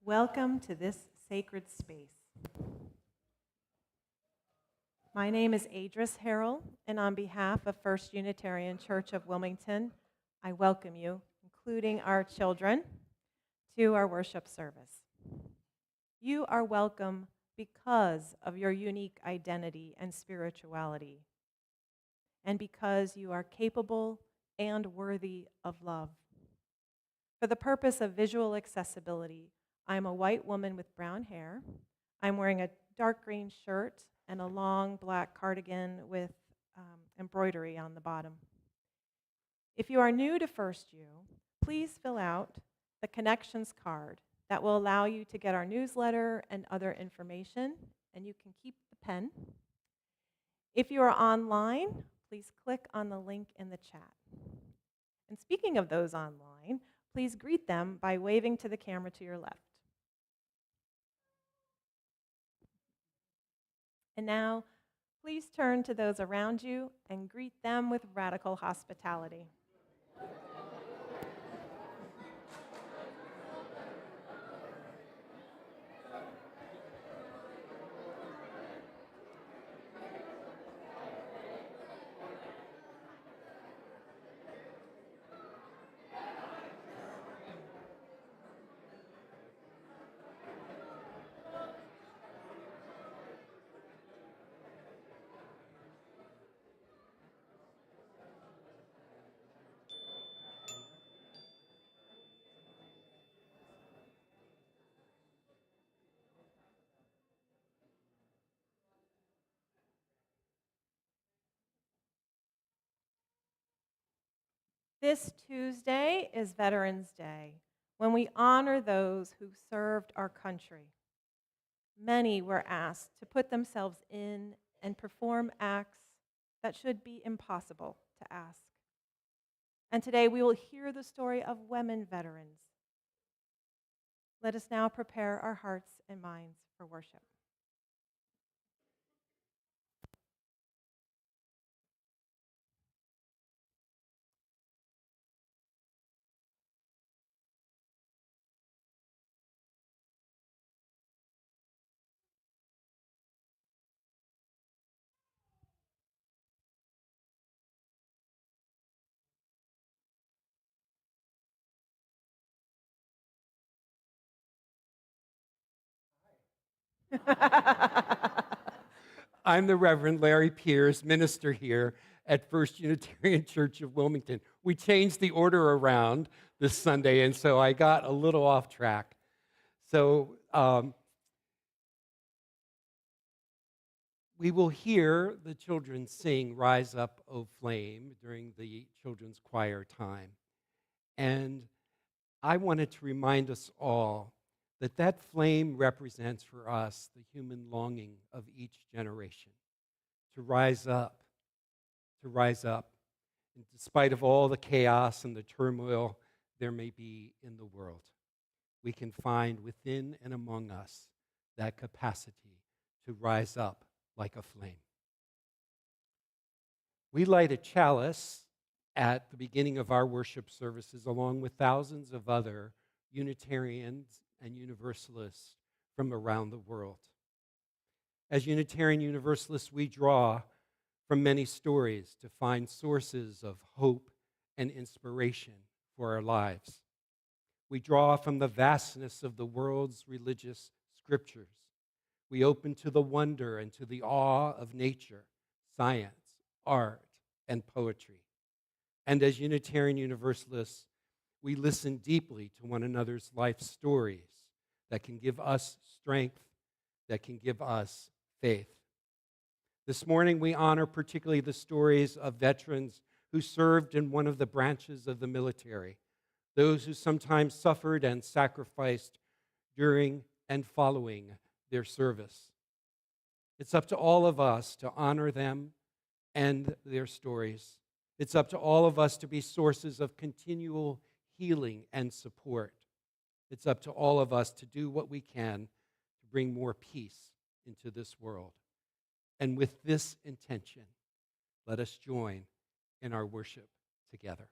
Welcome to this sacred space. My name is Adris Harrell, and on behalf of First Unitarian Church of Wilmington, I welcome you, including our children, to our worship service. You are welcome because of your unique identity and spirituality, and because you are capable and worthy of love. For the purpose of visual accessibility, I'm a white woman with brown hair. I'm wearing a dark green shirt and a long black cardigan with embroidery on the bottom. If you are new to First U, please fill out the connections card that will allow you to get our newsletter and other information, and you can keep the pen. If you are online, please click on the link in the chat. And speaking of those online, please greet them by waving to the camera to your left. And now, please turn to those around you and greet them with radical hospitality. This Tuesday is Veterans Day, when we honor those who served our country. Many were asked to put themselves in and perform acts that should be impossible to ask. And today we will hear the story of women veterans. Let us now prepare our hearts and minds for worship. I'm the Reverend Larry Pierce, minister here at First Unitarian Church of Wilmington. We changed the order around this Sunday, and so I got a little off track. So we will hear the children sing Rise Up, O Flame during the children's choir time. And I wanted to remind us all that that flame represents for us the human longing of each generation to rise up, to rise up, in spite of all the chaos and the turmoil there may be in the world. We can find within and among us that capacity to rise up like a flame. We light a chalice at the beginning of our worship services along with thousands of other Unitarians and Universalists from around the world. As Unitarian Universalists, we draw from many stories to find sources of hope and inspiration for our lives. We draw from the vastness of the world's religious scriptures. We open to the wonder and to the awe of nature, science, art, and poetry. And as Unitarian Universalists, we listen deeply to one another's life stories that can give us strength, that can give us faith. This morning, we honor particularly the stories of veterans who served in one of the branches of the military, those who sometimes suffered and sacrificed during and following their service. It's up to all of us to honor them and their stories. It's up to all of us to be sources of continual healing and support. It's up to all of us to do what we can to bring more peace into this world. And with this intention, let us join in our worship together.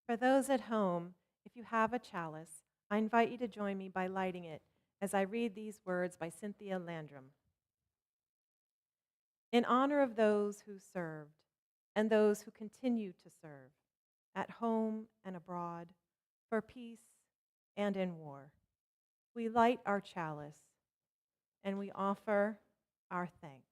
For those at home, if you have a chalice, I invite you to join me by lighting it as I read these words by Cynthia Landrum. In honor of those who served and those who continue to serve, at home and abroad, for peace and in war, we light our chalice and we offer our thanks.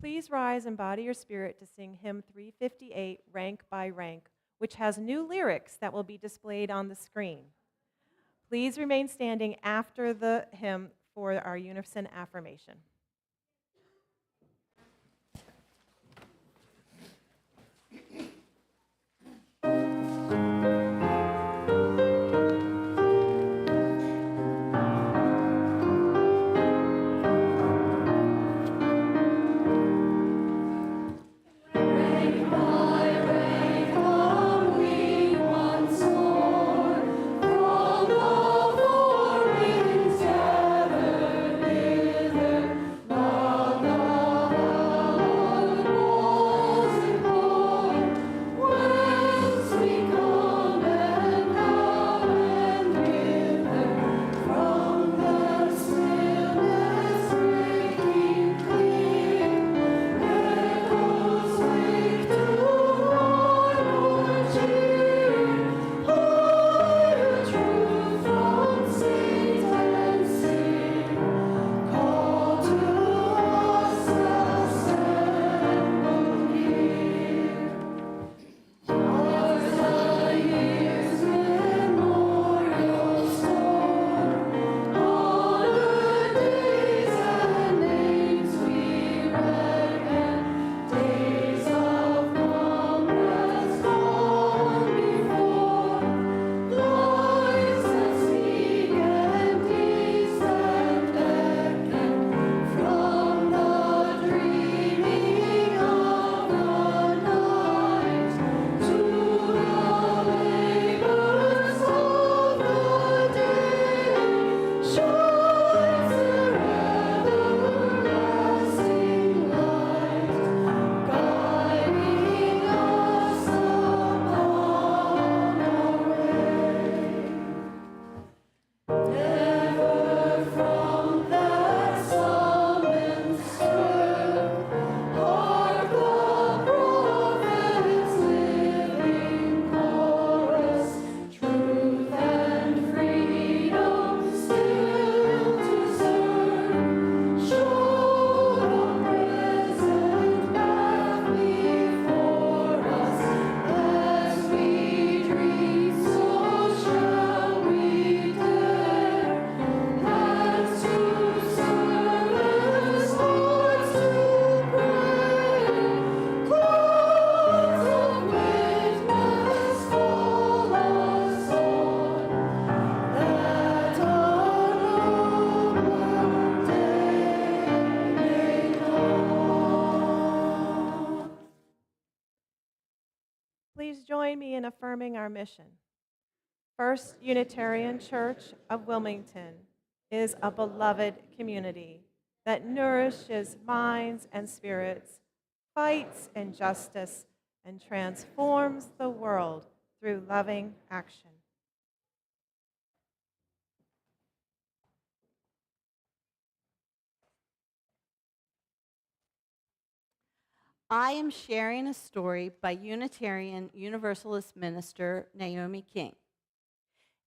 Please rise and body your spirit to sing hymn 358, Rank by Rank, which has new lyrics that will be displayed on the screen. Please remain standing after the hymn for our unison affirmation. Please join me in affirming our mission. First Unitarian Church of Wilmington is a beloved community that nourishes minds and spirits, fights injustice, and transforms the world through loving action. I am sharing a story by Unitarian Universalist minister Naomi King.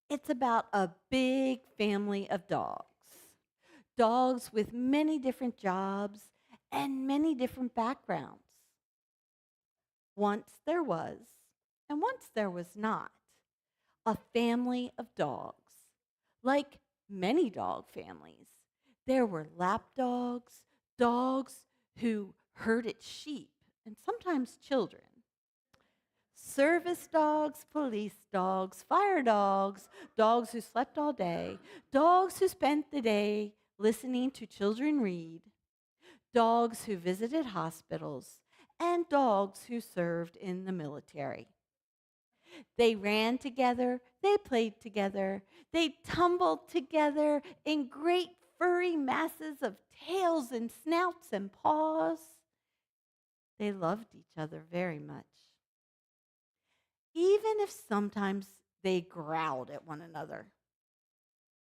It's about a big family of dogs with many different jobs and many different backgrounds. Once there was, and once there was not, a family of dogs. Like many dog families, there were lap dogs, dogs who herded sheep, and sometimes children. Service dogs, police dogs, fire dogs, dogs who slept all day, dogs who spent the day listening to children read, dogs who visited hospitals, and dogs who served in the military. They ran together, they played together, they tumbled together in great furry masses of tails and snouts and paws. They loved each other very much. even if sometimes they growled at one another,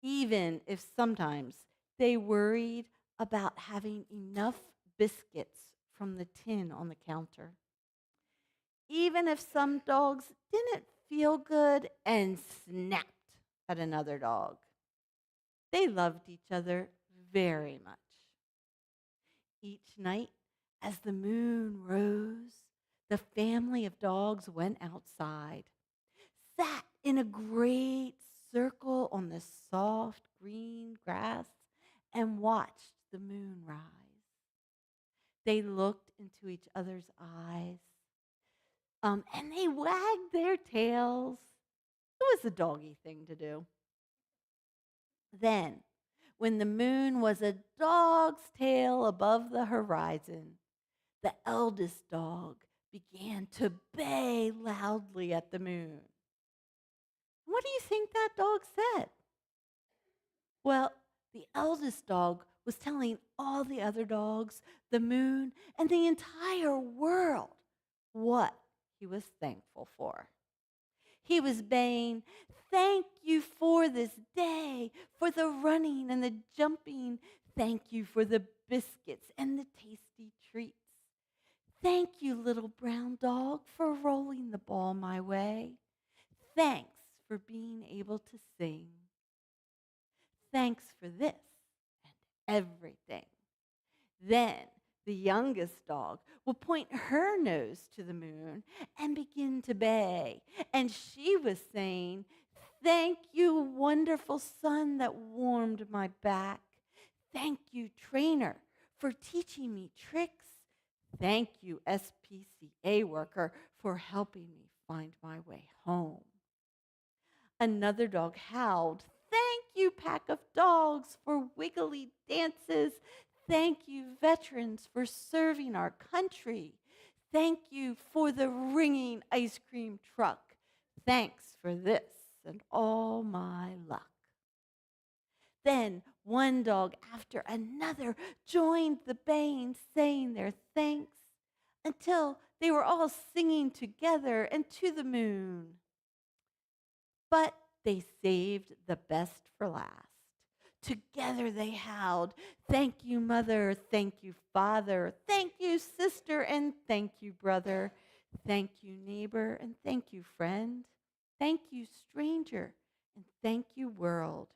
even if sometimes they worried about having enough biscuits from the tin on the counter, even if some dogs didn't feel good and snapped at another dog. They loved each other very much. Each night, as the moon rose, the family of dogs went outside, sat in a great circle on the soft green grass, and watched the moon rise. They looked into each other's eyes, and they wagged their tails. It was a doggy thing to do. Then, when the moon was a dog's tail above the horizon, the eldest dog began to bay loudly at the moon. What do you think that dog said? Well, the eldest dog was telling all the other dogs, the moon, and the entire world what he was thankful for. He was baying, "Thank you for this day, for the running and the jumping. Thank you for the biscuits and the tasty treats. Thank you, little brown dog, for rolling the ball my way. Thanks for being able to sing. Thanks for this and everything." Then the youngest dog will point her nose to the moon and begin to bay. And she was saying, "Thank you, wonderful sun that warmed my back. Thank you, trainer, for teaching me tricks. Thank you, SPCA worker, for helping me find my way home." Another dog howled, "Thank you, pack of dogs, for wiggly dances. Thank you, veterans, for serving our country. Thank you for the ringing ice cream truck. Thanks for this and all my luck." Then one dog after another joined the baying, saying their thanks until they were all singing together and to the moon. But they saved the best for last. Together they howled, "Thank you, mother, thank you, father, thank you, sister, and thank you, brother. Thank you, neighbor, and thank you, friend. Thank you, stranger, and thank you, world.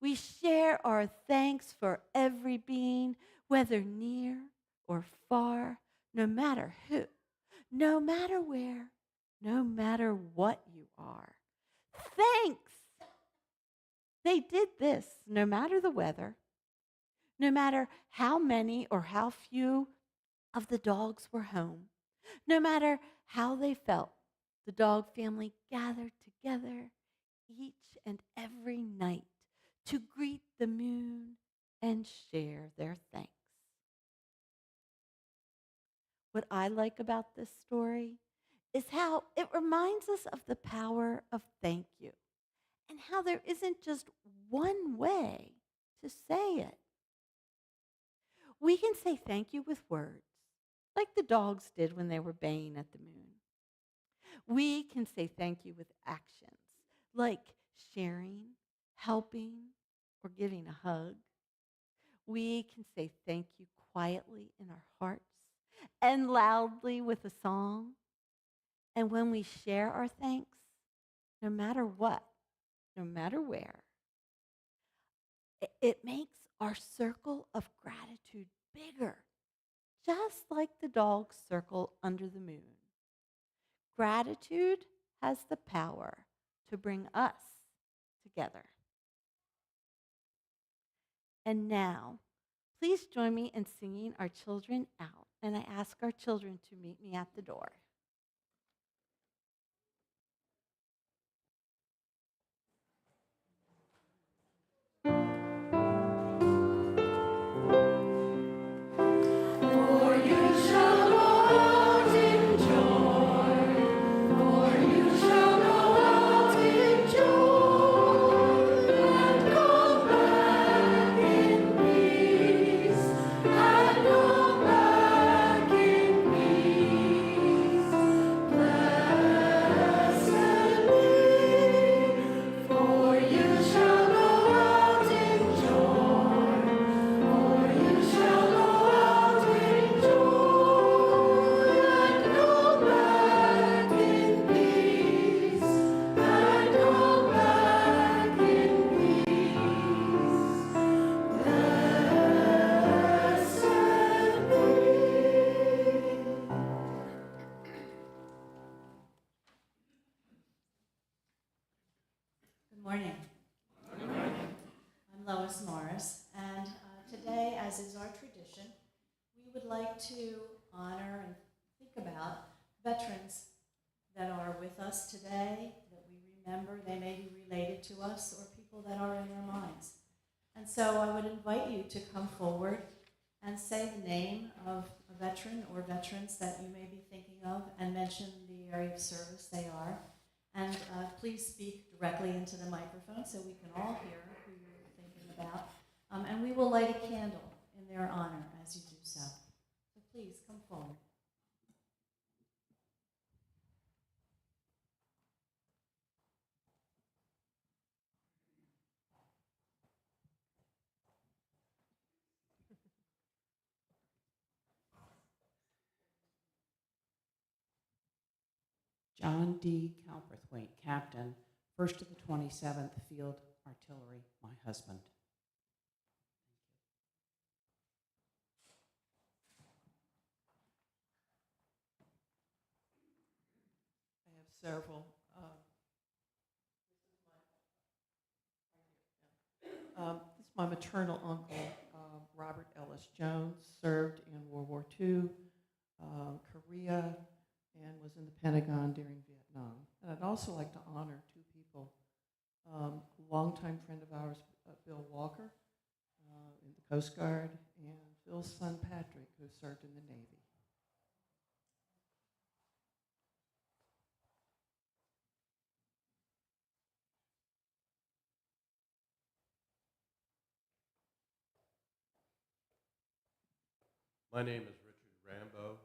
We share our thanks for every being, whether near or far, no matter who, no matter where, no matter what you are. Thanks!" They did this no matter the weather, no matter how many or how few of the dogs were home, no matter how they felt. The dog family gathered together each and every night to greet the moon and share their thanks. What I like about this story is how it reminds us of the power of thank you and how there isn't just one way to say it. We can say thank you with words, like the dogs did when they were baying at the moon. We can say thank you with actions, like sharing, helping, or giving a hug. We can say thank you quietly in our hearts and loudly with a song. And when we share our thanks, no matter what, no matter where, it makes our circle of gratitude bigger, just like the dog's circle under the moon. Gratitude has the power to bring us together. And now, please join me in singing our children out, and I ask our children to meet me at the door. Lois Morris, and today, as is our tradition, we would like to honor and think about veterans that are with us today, that we remember. They may be related to us, or people that are in our minds. And so I would invite you to come forward and say the name of a veteran or veterans that you may be thinking of, and mention the area of service they are. And please speak directly into the microphone so we can all hear who you're thinking about. And we will light a candle in their honor as you do so. So please come forward. John D. Calperthwaite, Captain, 1st of the 27th Field Artillery, my husband. I have several. This is my maternal uncle, Robert Ellis Jones, served in World War II, Korea, and was in the Pentagon during Vietnam. And I'd also like to honor two people. A longtime friend of ours, Bill Walker, in the Coast Guard, and Phil's son, Patrick, who served in the Navy. My name is Richard Rambo.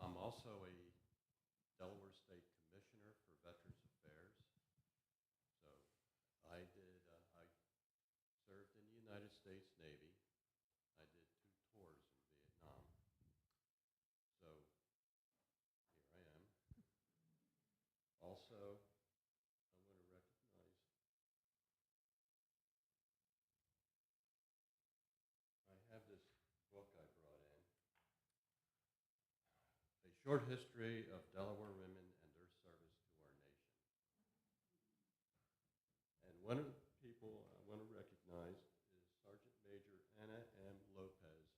I'm also a Delaware State Commissioner for Veterans Affairs. So I served in the United States Navy. I did 2 tours in Vietnam. So here I am. Also, I want to recognize I have this book I brought in. A Short History of Delaware Women and Their Service to Our Nation. And one of the people I want to recognize is Sergeant Major Anna M. Lopez,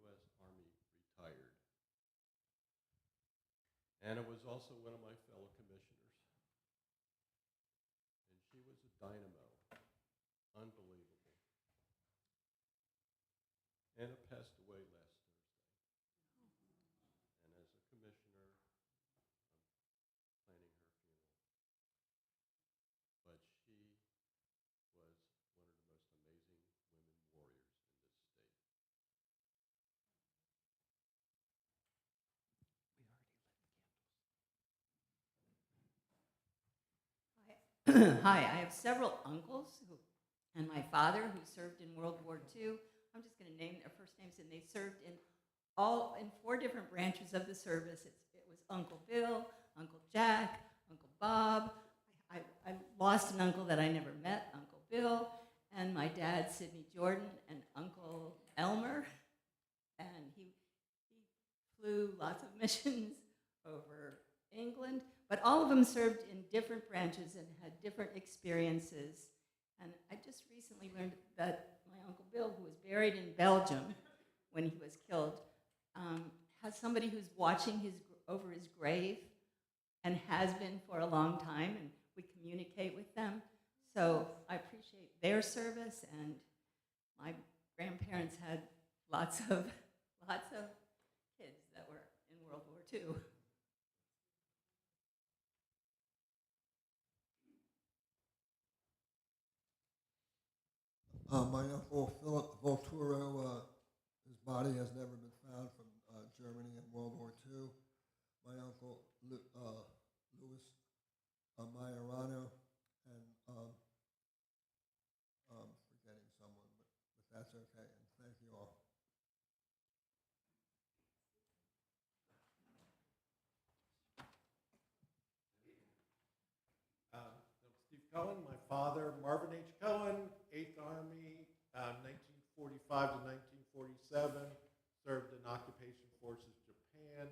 U.S. Army retired. Anna was also one of my fellow commissioners. And she was a dynamo. Unbelievable. Anna passed away last Thursday. And as a commissioner, I'm planning her funeral. But she was one of the most amazing women warriors in this state. Hi, I have several uncles and my father who served in World War II. I'm just going to name their first names, and they served in 4 different branches of the service. It was Uncle Bill, Uncle Jack, Uncle Bob. I lost an uncle that I never met, Uncle Bill, and my dad, Sidney Jordan, and Uncle Elmer. And he flew lots of missions over England, but all of them served in different branches and had different experiences. And I just recently learned that my Uncle Bill, who was buried in Belgium when he was killed, has somebody who's watching over his grave, and has been for a long time, and we communicate with them. So I appreciate their service, and my grandparents had lots of kids that were in World War II. My uncle Philip Volturo, his body has never been found, from Germany in World War II. My uncle Louis Majorano, and forgetting someone, but that's okay. And thank you all. I'm Steve Cohen. My father, Marvin H. Cohen, 8th Army, 1945 to 1947, served in Occupation Forces Japan,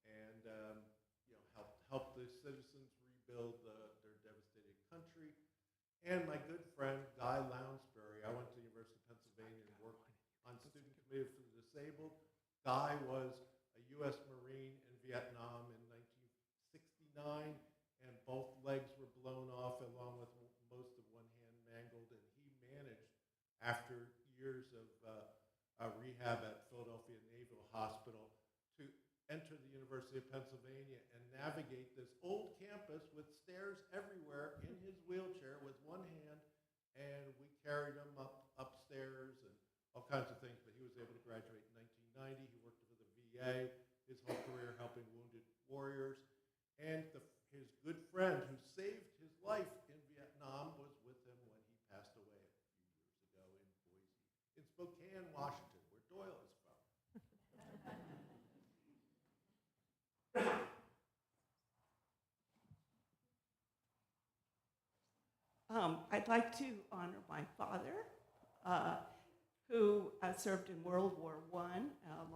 and helped the citizens rebuild their devastated country. And my good friend, Guy Lounsbury, I disabled. Guy was a U.S. Marine in Vietnam in 1969, and both legs were blown off along with most of one hand mangled, and he managed, after years of rehab at Philadelphia Naval Hospital, to enter the University of Pennsylvania and navigate this old campus with stairs everywhere in his wheelchair with one hand, and we carried him upstairs and all kinds of things, but he was able to graduate in 1990. He worked for the VA his whole career helping wounded warriors, and his good friend who saved his life in Vietnam was with him when he passed away a few years ago in Boise, in Spokane, Washington, where Doyle is from. I'd like to honor my father, who served in World War I,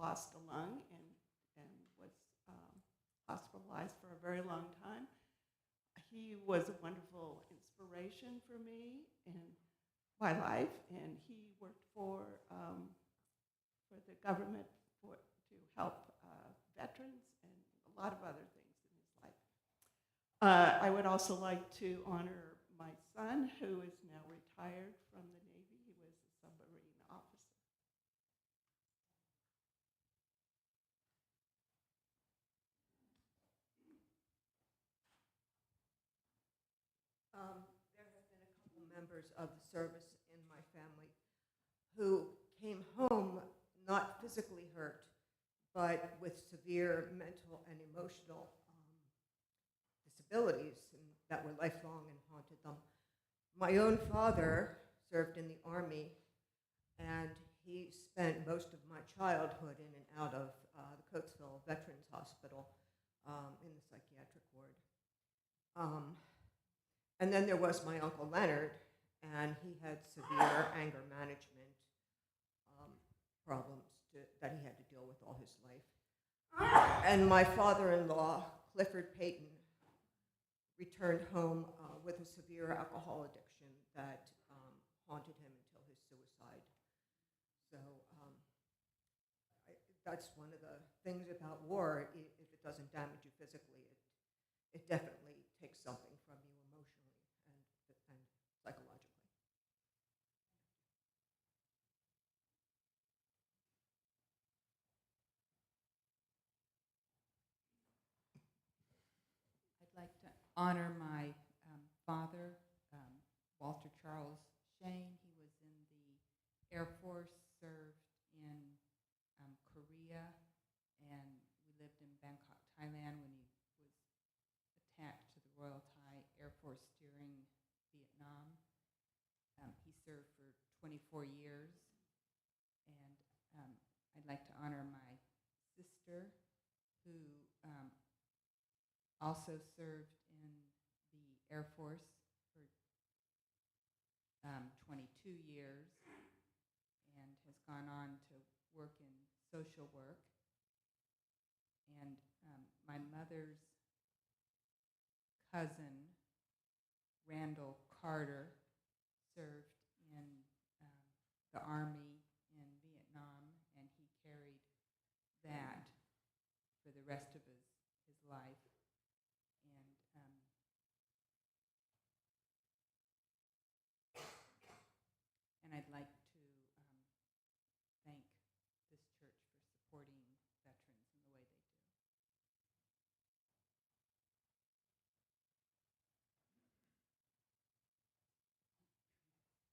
lost a lung, and was hospitalized for a very long time. He was a wonderful inspiration for me in my life, and he worked for the government to help veterans and a lot of other things in his life. I would also like to honor my son, who is now retired from the Navy. He was a submarine officer. There have been a couple members of the service in my family who came home not physically hurt, but with severe mental and emotional disabilities that were lifelong and haunted them. My own father served in the Army, and he spent most of my childhood in and out of the Coatesville Veterans Hospital in the psychiatric ward. And then there was my Uncle Leonard, and he had severe anger management problems that he had to deal with all his life. And my father-in-law, Clifford Payton, returned home with a severe alcohol addiction that haunted him until his suicide. So that's one of the things about war. If it doesn't damage you physically, it definitely takes something from you emotionally and psychologically. I'd like to honor my father, Walter Charles Shane. He was in the Air Force, served in Korea, and we lived in Bangkok, Thailand when he was attached to the Royal Thai Air Force during Vietnam. He served for 24 years, and I'd like to honor my sister, who also served in the Air Force for 22 years and has gone on to work in social work. And my mother's cousin, Randall Carter, served in the Army in Vietnam, and he carried that for the rest of his life. And I'd like to thank this church for supporting veterans in the way they do.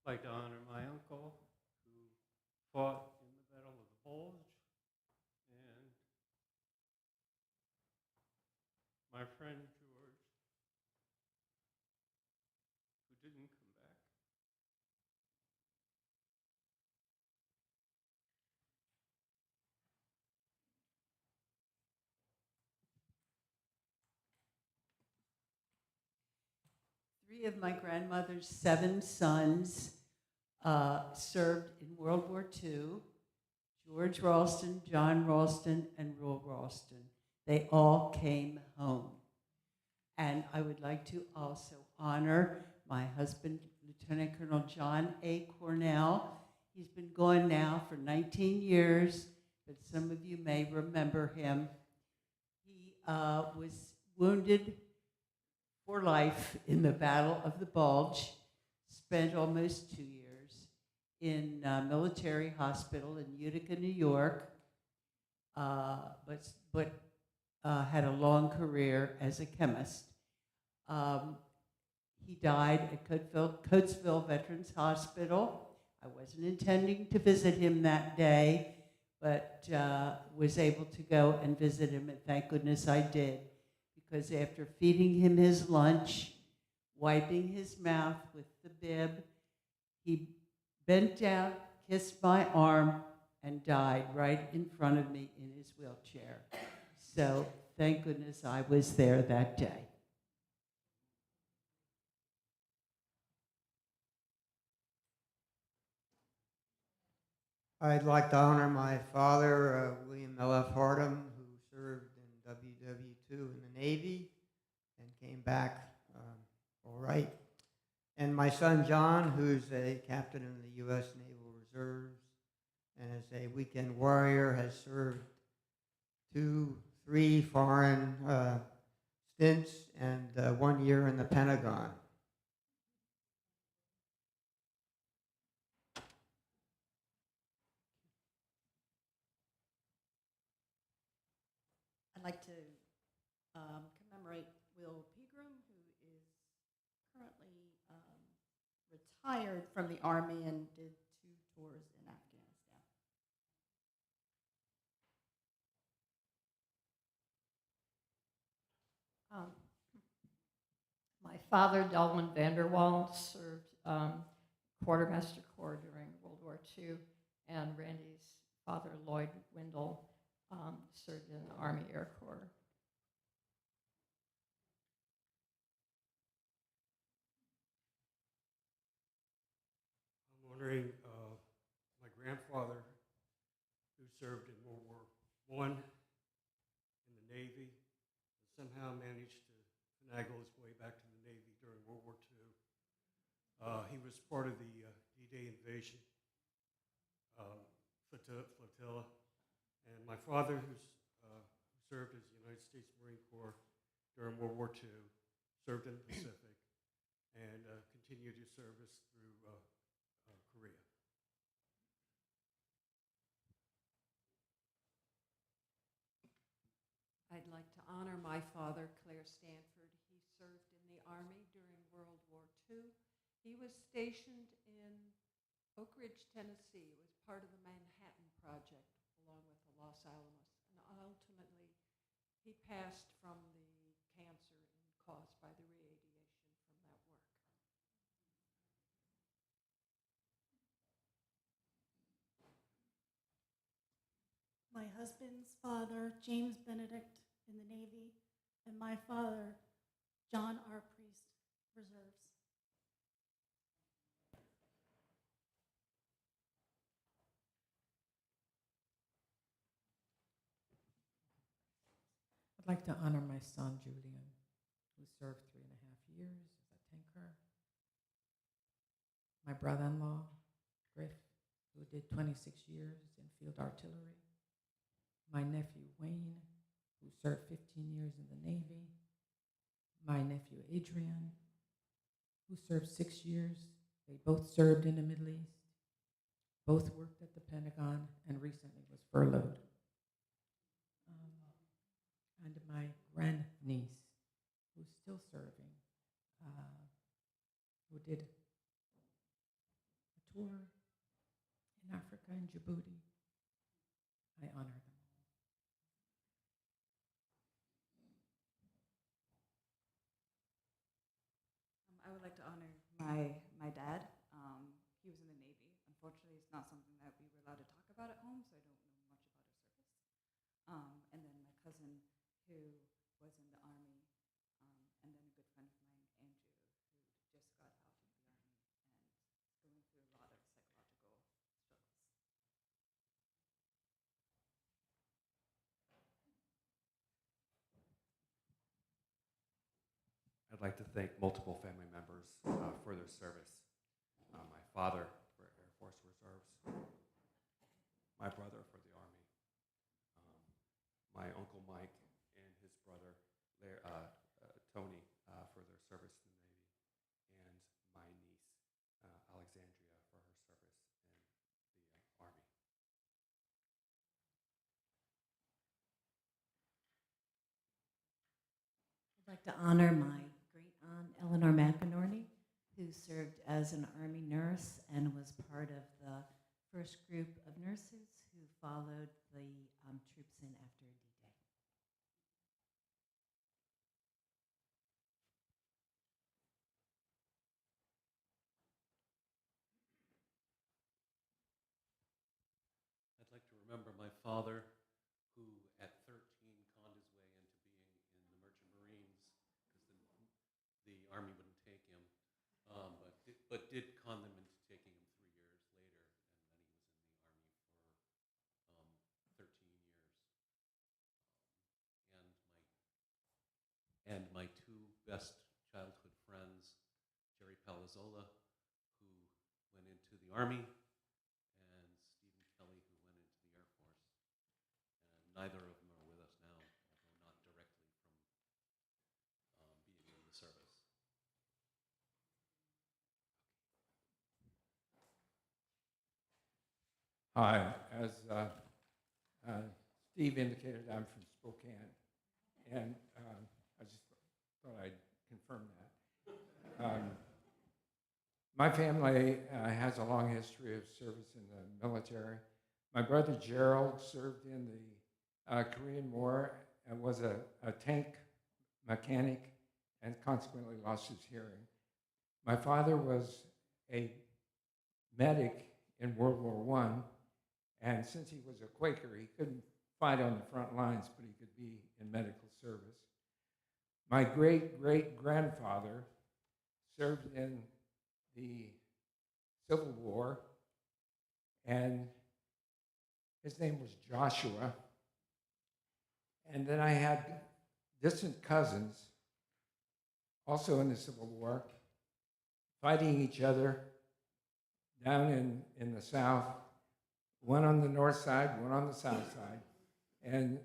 I'd like to honor my uncle, who fought in the Battle of the Bulge, and my friend George, who didn't come back. Three of my grandmother's 7 sons served in World War II: George Ralston, John Ralston, and Roy Ralston. They all came home. And I would like to also honor my husband, Lieutenant Colonel John A. Cornell. He's been gone now for 19 years, but some of you may remember him. He was wounded for life in the Battle of the Bulge, spent almost 2 years in a military hospital in Utica, New York, but had a long career as a chemist. He died at Coatesville Veterans Hospital. I wasn't intending to visit him that day, but was able to go and visit him, and thank goodness I did, because after feeding him his lunch, wiping his mouth with the bib, he bent down, kissed my arm, and died right in front of me in his wheelchair. So thank goodness I was there that day. I'd like to honor my father, William L.F. Hardum, who served in WW2 in the Navy and came back all right. And my son, John, who's a captain in the U.S. Naval Reserves and is a weekend warrior, has served 3 foreign stints and 1 year in the Pentagon. I'd like to commemorate Will Pegram, who is currently retired from the Army and did 2 tours in Afghanistan. My father, Delwyn Vanderwall, served Quartermaster Corps during World War II, and Randy's father, Lloyd Windle, served in the Army Air Corps. I'm honoring my grandfather, who served in World War I in the Navy, and somehow managed to finagle his way back to the Navy during World War II. He was part of the D-Day invasion flotilla, and my father, who served as the United States Marine Corps during World War II, served in the Pacific, and continued his service through Korea. I'd like to honor my father, Claire Stanford. He served in the Army during World War II. He was stationed in Oak Ridge, Tennessee. It was part of the Manhattan Project, along with the Los Alamos. And ultimately, he passed from the cancer caused by the radiation from that work. My husband's father, James Benedict, in the Navy, and my father, John R. Priest, Reserves. I'd like to honor my son, Julian, who served 3.5 years as a tanker. My brother-in-law, Griff, who did 26 years in field artillery. My nephew, Wayne, who served 15 years in the Navy. My nephew, Adrian, who served 6 years. They both served in the Middle East. Both worked at the Pentagon and recently was furloughed. And my grandniece, who's still serving, who did a tour in Africa and Djibouti. I honor them. I would like to honor my dad. He was in the Navy. Unfortunately, it's not something that we were allowed to talk about at home, so I don't know much about his service. And then my cousin, who was in the Army, and then a good friend of mine, Andrew, who just got out of the Army and going through a lot of psychological struggles. I'd like to thank multiple family members for their service. My father for Air Force Reserves, my brother for the Army, like to honor my great aunt Eleanor McInerney, who served as an Army nurse and was part of the first group of nurses who followed the troops in after D-Day. I'd like to remember my father, who at 13 conned his way into being in the Merchant Marines because the Army wouldn't take him, but did con them into taking him 3 years later, and then he was in the Army for 13 years. And my two best childhood friends, Jerry Palazzola, who went into the Army, and Stephen Kelly, who went into the Air Force. And neither of them are with us now, although not directly from being in the service. Hi, as Steve indicated, I'm from Spokane, and I just thought I'd confirm that. My family has a long history of service in the military. My brother Gerald served in the Korean War and was a tank mechanic and consequently lost his hearing. My father was a medic in World War I, and since he was a Quaker, he couldn't fight on the front lines, but he could be in medical service. My great-great-grandfather served in the Civil War, and his name was Joshua. And then I had distant cousins, also in the Civil War, fighting each other down in the South, one on the north side, one on the south side. And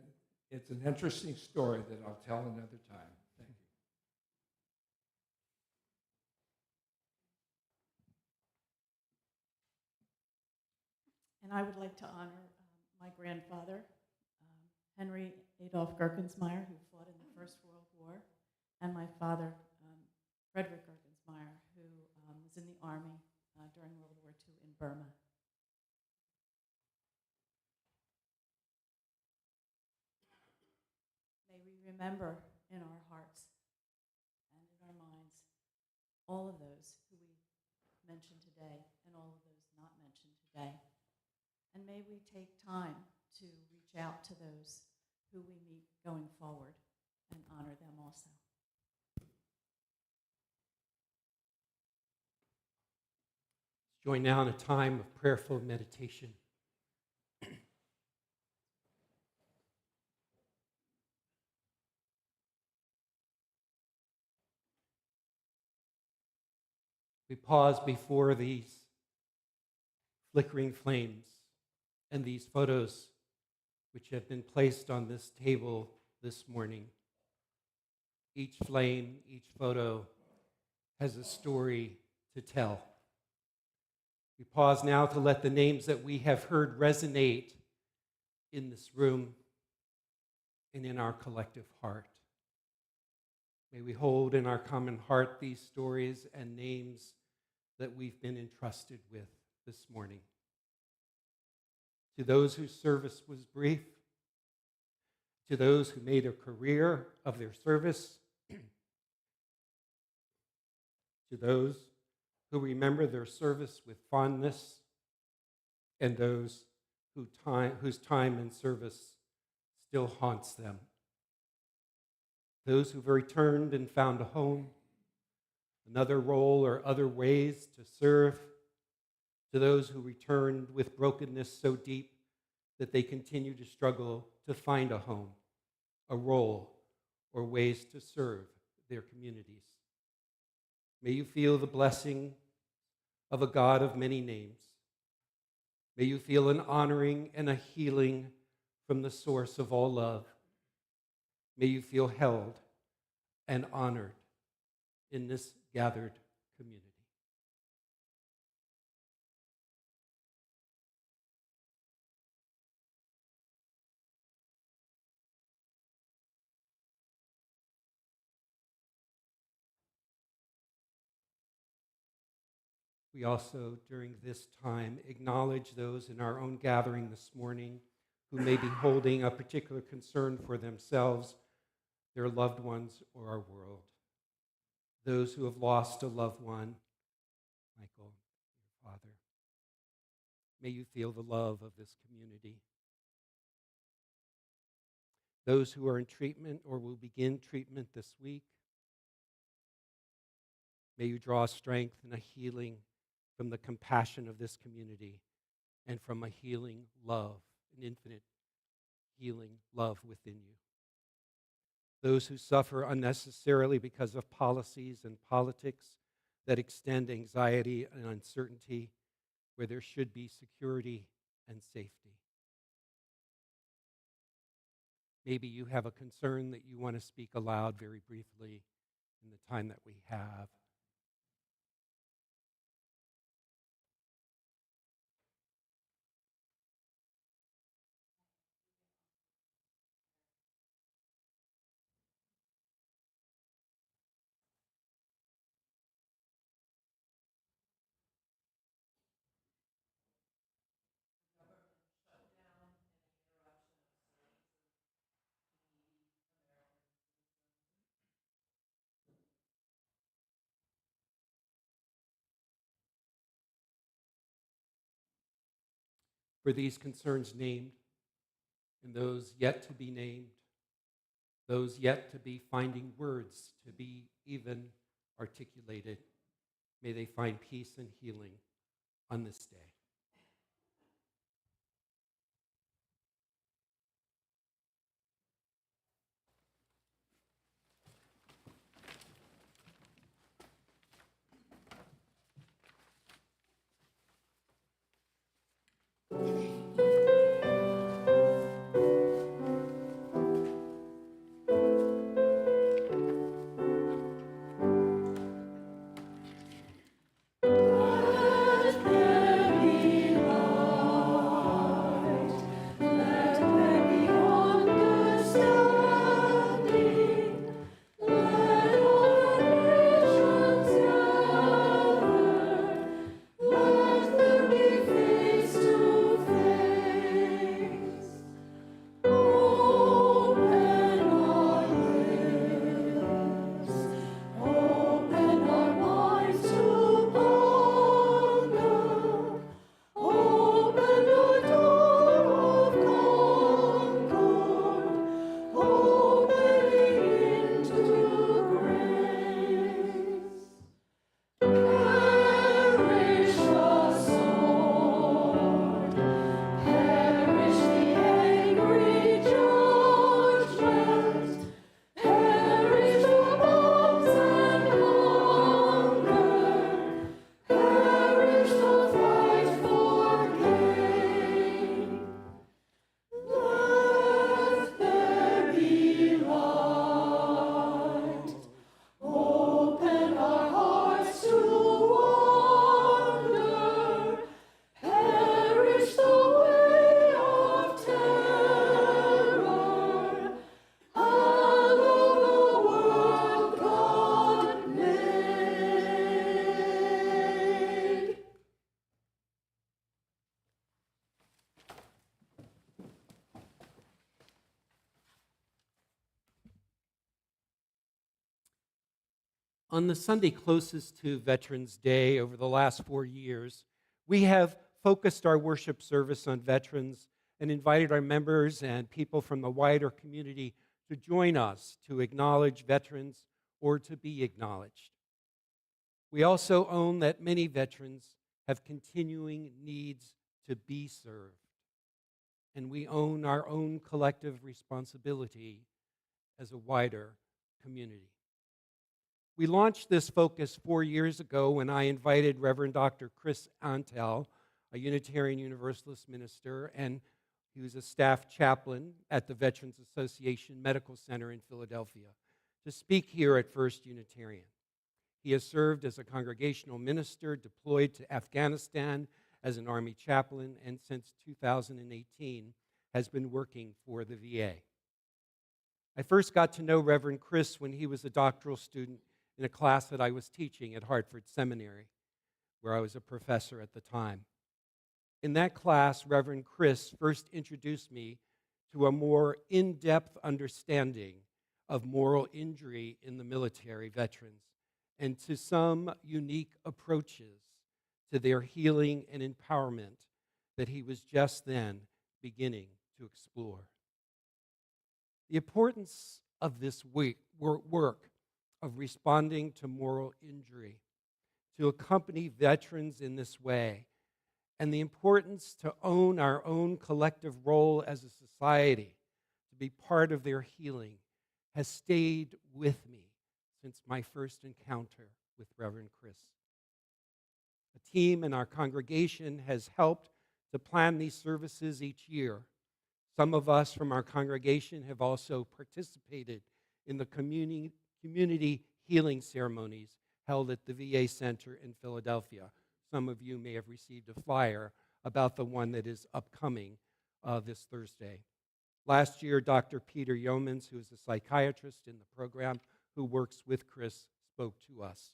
it's an interesting story that I'll tell another time. Thank you. And I would like to honor my grandfather, Henry Adolph Gerkensmeyer, who fought in the First World War, and my father, Frederick Gerkensmeyer, who was in the Army during World War II in Burma. May we remember in our hearts and in our minds all of those who we mentioned today and all of those not mentioned today. And may we take time to reach out to those who we meet going forward and honor them also. Join now in a time of prayerful meditation. We pause before these flickering flames and these photos which have been placed on this table this morning. Each flame, each photo has a story to tell. We pause now to let the names that we have heard resonate in this room and in our collective heart. May we hold in our common heart these stories and names that we've been entrusted with this morning. To those whose service was brief, to those who made a career of their service, to those who remember their service with fondness, and those whose time and service still haunts them. Those who've returned and found a home, another role or other ways to serve, to those who returned with brokenness so deep that they continue to struggle to find a home, a role, or ways to serve their communities. May you feel the blessing of a God of many names. May you feel an honoring and a healing from the source of all love. May you feel held and honored in this gathered community. we also, during this time, acknowledge those in our own gathering this morning who may be holding a particular concern for themselves, their loved ones, or our world. Those who have lost a loved one, Michael, your father. May you feel the love of this community. Those who are in treatment or will begin treatment this week, may you draw strength and a healing from the compassion of this community and from a healing love, an infinite healing love within you. Those who suffer unnecessarily because of policies and politics that extend anxiety and uncertainty where there should be security and safety. Maybe you have a concern that you want to speak aloud very briefly in the time that we have. For these concerns named and those yet to be named, those yet to be finding words to be even articulated, may they find peace and healing on this day. On the Sunday closest to Veterans Day over the last 4 years, we have focused our worship service on veterans and invited our members and people from the wider community to join us to acknowledge veterans or to be acknowledged. We also own that many veterans have continuing needs to be served, and we own our own collective responsibility as a wider community. We launched this focus 4 years ago when I invited Reverend Dr. Chris Antel, a Unitarian Universalist minister, and he was a staff chaplain at the Veterans Association Medical Center in Philadelphia, to speak here at First Unitarian. He has served as a congregational minister, deployed to Afghanistan as an Army chaplain, and since 2018 has been working for the VA. I first got to know Reverend Chris when he was a doctoral student in a class that I was teaching at Hartford Seminary. where I was a professor at the time. In that class, Reverend Chris first introduced me to a more in-depth understanding of moral injury in the military veterans and to some unique approaches to their healing and empowerment that he was just then beginning to explore. The importance of this work of responding to moral injury, to accompany veterans in this way, and the importance to own our own collective role as a society, to be part of their healing, has stayed with me since my first encounter with Reverend Chris. A team in our congregation has helped to plan these services each year. Some of us from our congregation have also participated in the community healing ceremonies held at the VA Center in Philadelphia. Some of you may have received a flyer about the one that is upcoming this Thursday. Last year, Dr. Peter Yeomans, who is a psychiatrist in the program who works with Chris, spoke to us.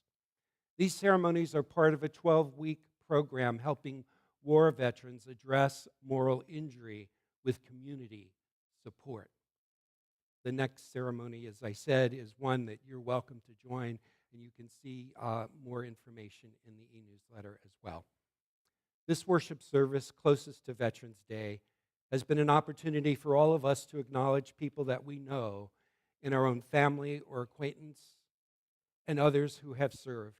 These ceremonies are part of a 12-week program helping war veterans address moral injury with community support. The next ceremony, as I said, is one that you're welcome to join, and you can see more information in the e-newsletter as well. This worship service, closest to Veterans Day, has been an opportunity for all of us to acknowledge people that we know in our own family or acquaintance and others who have served,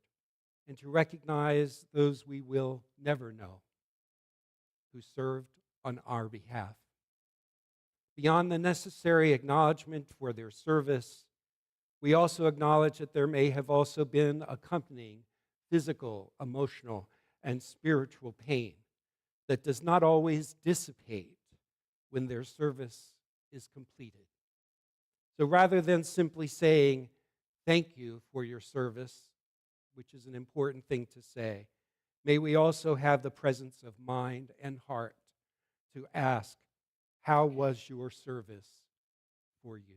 and to recognize those we will never know who served on our behalf. Beyond the necessary acknowledgement for their service, we also acknowledge that there may have also been accompanying physical, emotional, and spiritual pain that does not always dissipate when their service is completed. So rather than simply saying, thank you for your service, which is an important thing to say, may we also have the presence of mind and heart to ask, how was your service for you?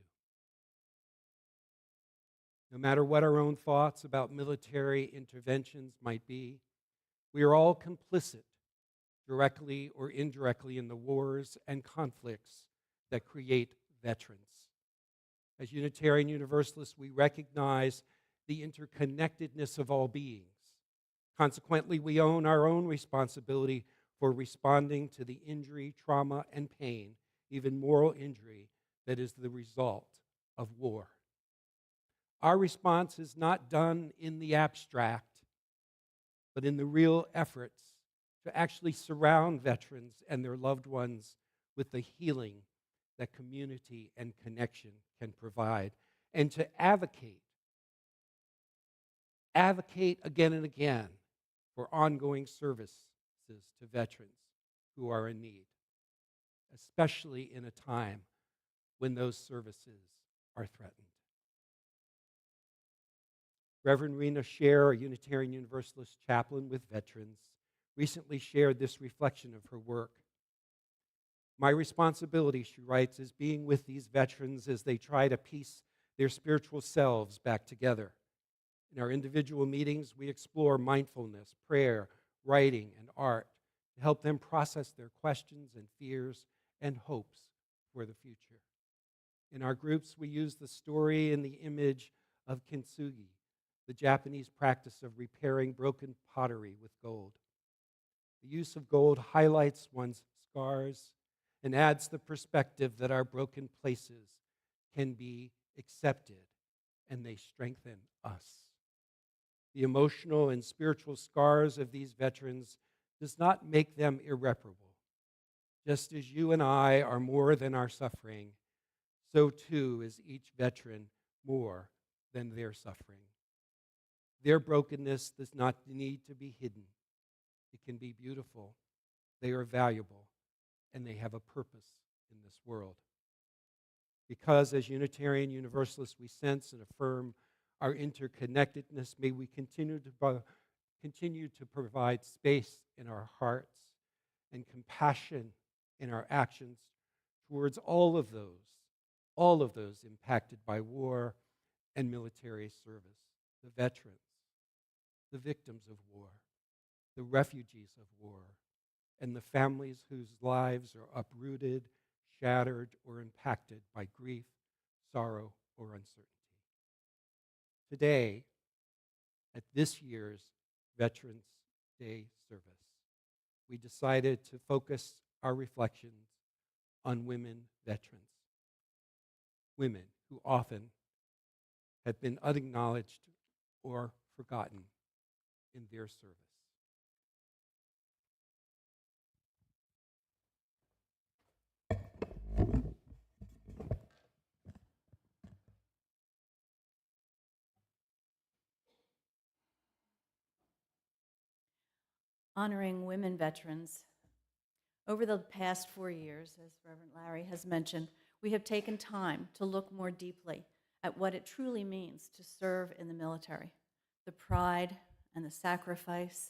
No matter what our own thoughts about military interventions might be, we are all complicit, directly or indirectly, in the wars and conflicts that create veterans. As Unitarian Universalists, we recognize the interconnectedness of all beings. Consequently, we own our own responsibility for responding to the injury, trauma, and pain, even moral injury, that is the result of war. Our response is not done in the abstract, but in the real efforts to actually surround veterans and their loved ones with the healing that community and connection can provide, and to advocate again and again for ongoing services to veterans who are in need, especially in a time when those services are threatened. Reverend Rena Scher, a Unitarian Universalist chaplain with veterans, recently shared this reflection of her work. My responsibility, she writes, is being with these veterans as they try to piece their spiritual selves back together. In our individual meetings, we explore mindfulness, prayer, writing, and art to help them process their questions and fears and hopes for the future. In our groups, we use the story and the image of kintsugi, the Japanese practice of repairing broken pottery with gold. The use of gold highlights one's scars and adds the perspective that our broken places can be accepted and they strengthen us. The emotional and spiritual scars of these veterans does not make them irreparable. Just as you and I are more than our suffering, so too is each veteran more than their suffering. Their brokenness does not need to be hidden. It can be beautiful. They are valuable, and they have a purpose in this world. Because as Unitarian Universalists, we sense and affirm our interconnectedness, may we continue to provide space in our hearts and compassion in our actions towards all of those impacted by war and military service, the veterans, the victims of war, the refugees of war, and the families whose lives are uprooted, shattered, or impacted by grief, sorrow, or uncertainty. Today, at this year's Veterans Day service, we decided to focus our reflections on women veterans, women who often have been unacknowledged or forgotten in their service. Honoring women veterans. Over the past 4 years, as Reverend Larry has mentioned, we have taken time to look more deeply at what it truly means to serve in the military, the pride and the sacrifice,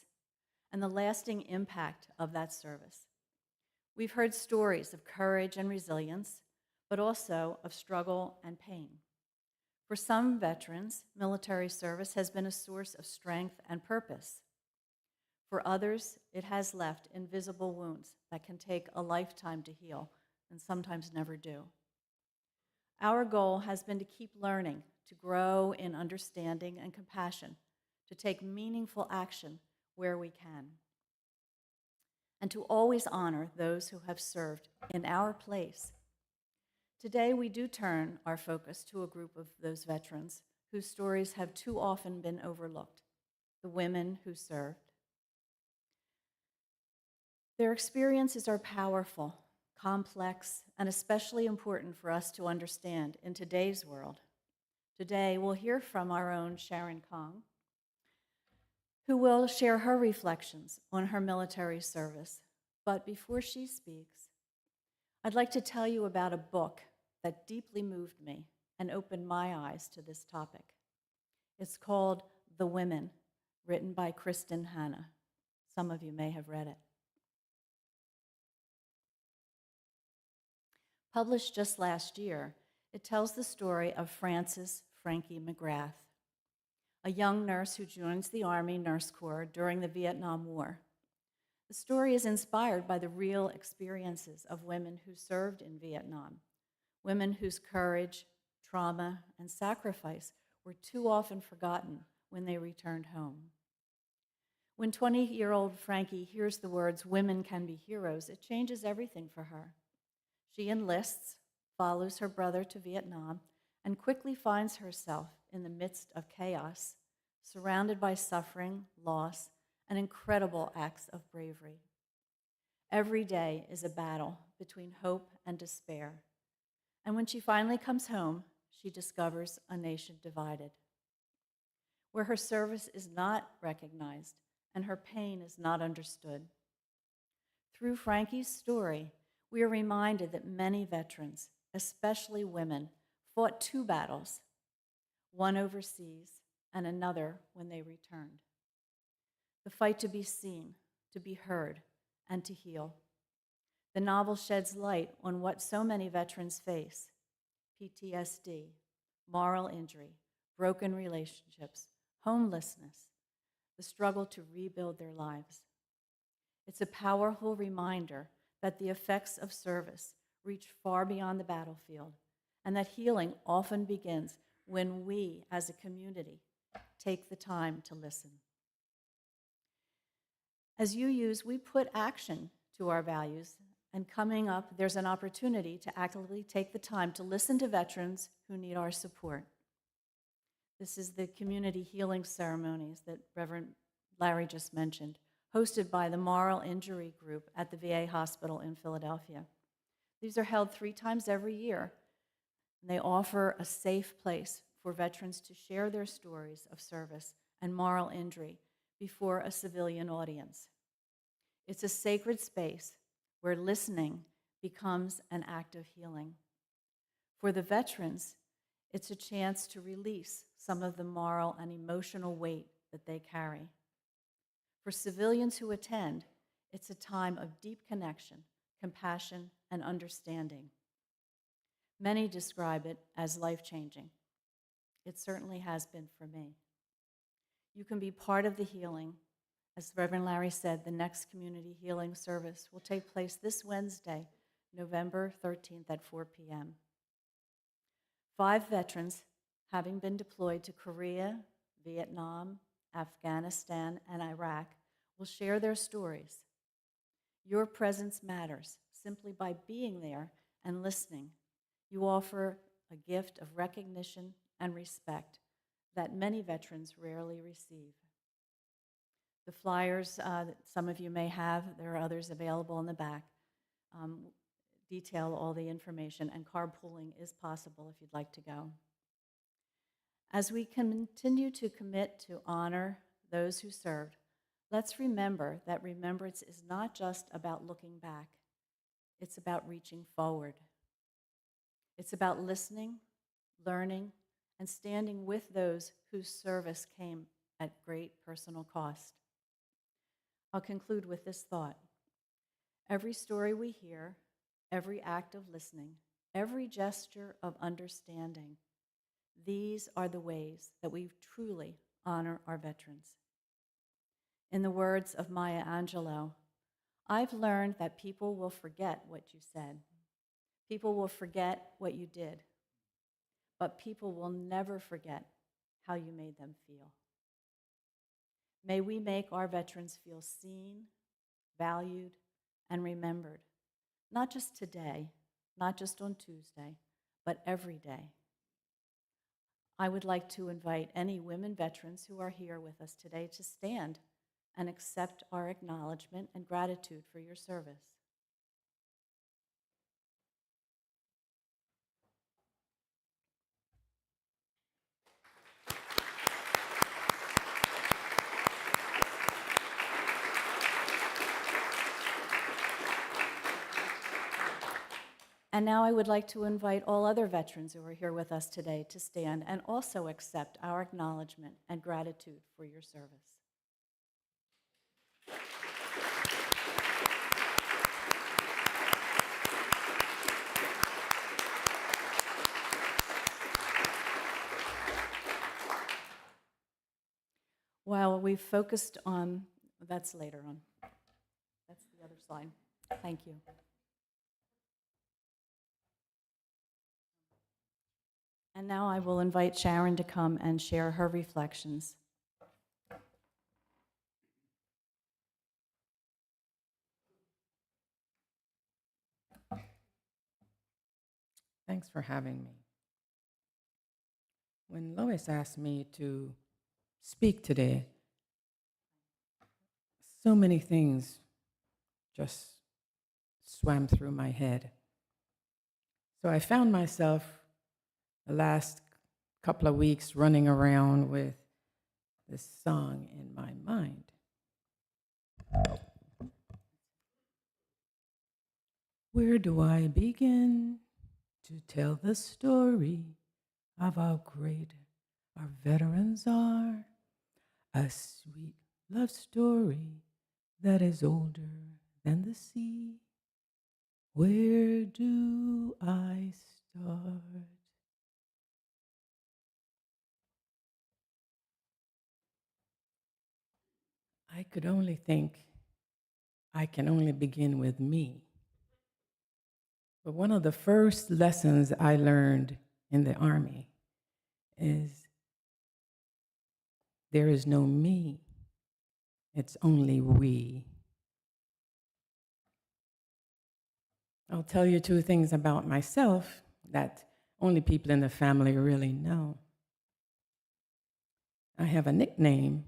and the lasting impact of that service. We've heard stories of courage and resilience, but also of struggle and pain. For some veterans, military service has been a source of strength and purpose. For others, it has left invisible wounds that can take a lifetime to heal and sometimes never do. Our goal has been to keep learning, to grow in understanding and compassion, to take meaningful action where we can, and to always honor those who have served in our place. Today, we do turn our focus to a group of those veterans whose stories have too often been overlooked, the women who served. Their experiences are powerful, complex, and especially important for us to understand in today's world. Today, we'll hear from our own Sharon Kong, who will share her reflections on her military service. But before she speaks, I'd like to tell you about a book that deeply moved me and opened my eyes to this topic. It's called The Women, written by Kristin Hannah. Some of you may have read it. Published just last year, it tells the story of Frances Frankie McGrath, a young nurse who joins the Army Nurse Corps during the Vietnam War. The story is inspired by the real experiences of women who served in Vietnam, women whose courage, trauma, and sacrifice were too often forgotten when they returned home. When 20-year-old Frankie hears the words, "Women can be heroes," it changes everything for her. She enlists, follows her brother to Vietnam, and quickly finds herself in the midst of chaos, surrounded by suffering, loss, and incredible acts of bravery. Every day is a battle between hope and despair. And when she finally comes home, she discovers a nation divided, where her service is not recognized and her pain is not understood. Through Frankie's story, we are reminded that many veterans, especially women, fought two battles, one overseas and another when they returned. The fight to be seen, to be heard, and to heal. The novel sheds light on what so many veterans face: PTSD, moral injury, broken relationships, homelessness, the struggle to rebuild their lives. It's a powerful reminder that the effects of service reach far beyond the battlefield, and that healing often begins when we, as a community, take the time to listen. As UUs, we put action to our values, and coming up, there's an opportunity to actively take the time to listen to veterans who need our support. This is the community healing ceremonies that Reverend Larry just mentioned, hosted by the Moral Injury Group at the VA Hospital in Philadelphia. These are held 3 times every year, and they offer a safe place for veterans to share their stories of service and moral injury before a civilian audience. It's a sacred space where listening becomes an act of healing. For the veterans, it's a chance to release some of the moral and emotional weight that they carry. For civilians who attend, it's a time of deep connection, compassion, and understanding. Many describe it as life-changing. It certainly has been for me. You can be part of the healing As Reverend Larry said, the next community healing service will take place this Wednesday, November 13th at 4 p.m. 5 veterans, having been deployed to Korea, Vietnam, Afghanistan, and Iraq, will share their stories. Your presence matters. Simply by being there and listening, you offer a gift of recognition and respect that many veterans rarely receive. The flyers that some of you may have, there are others available in the back, detail all the information, and carpooling is possible if you'd like to go. As we continue to commit to honor those who served, let's remember that remembrance is not just about looking back. It's about reaching forward. It's about listening, learning, and standing with those whose service came at great personal cost. I'll conclude with this thought. Every story we hear, every act of listening, every gesture of understanding, these are the ways that we truly honor our veterans. In the words of Maya Angelou, I've learned that people will forget what you said. People will forget what you did. But people will never forget how you made them feel. May we make our veterans feel seen, valued, and remembered, not just today, not just on Tuesday, but every day. I would like to invite any women veterans who are here with us today to stand and accept our acknowledgement and gratitude for your service. And now I would like to invite all other veterans who are here with us today to stand and also accept our acknowledgement and gratitude for your service. While we've focused on, that's later on. That's the other slide. Thank you. And now I will invite Sharon to come and share her reflections. Thanks for having me. When Lois asked me to speak today, so many things just swam through my head. So I found myself the last couple of weeks running around with this song in my mind. Where do I begin to tell the story of how great our veterans are? A sweet love story that is older than the sea. Where do I start? I could only think I can only begin with me. But one of the first lessons I learned in the Army is there is no me, it's only we. I'll tell you 2 things about myself that only people in the family really know. I have a nickname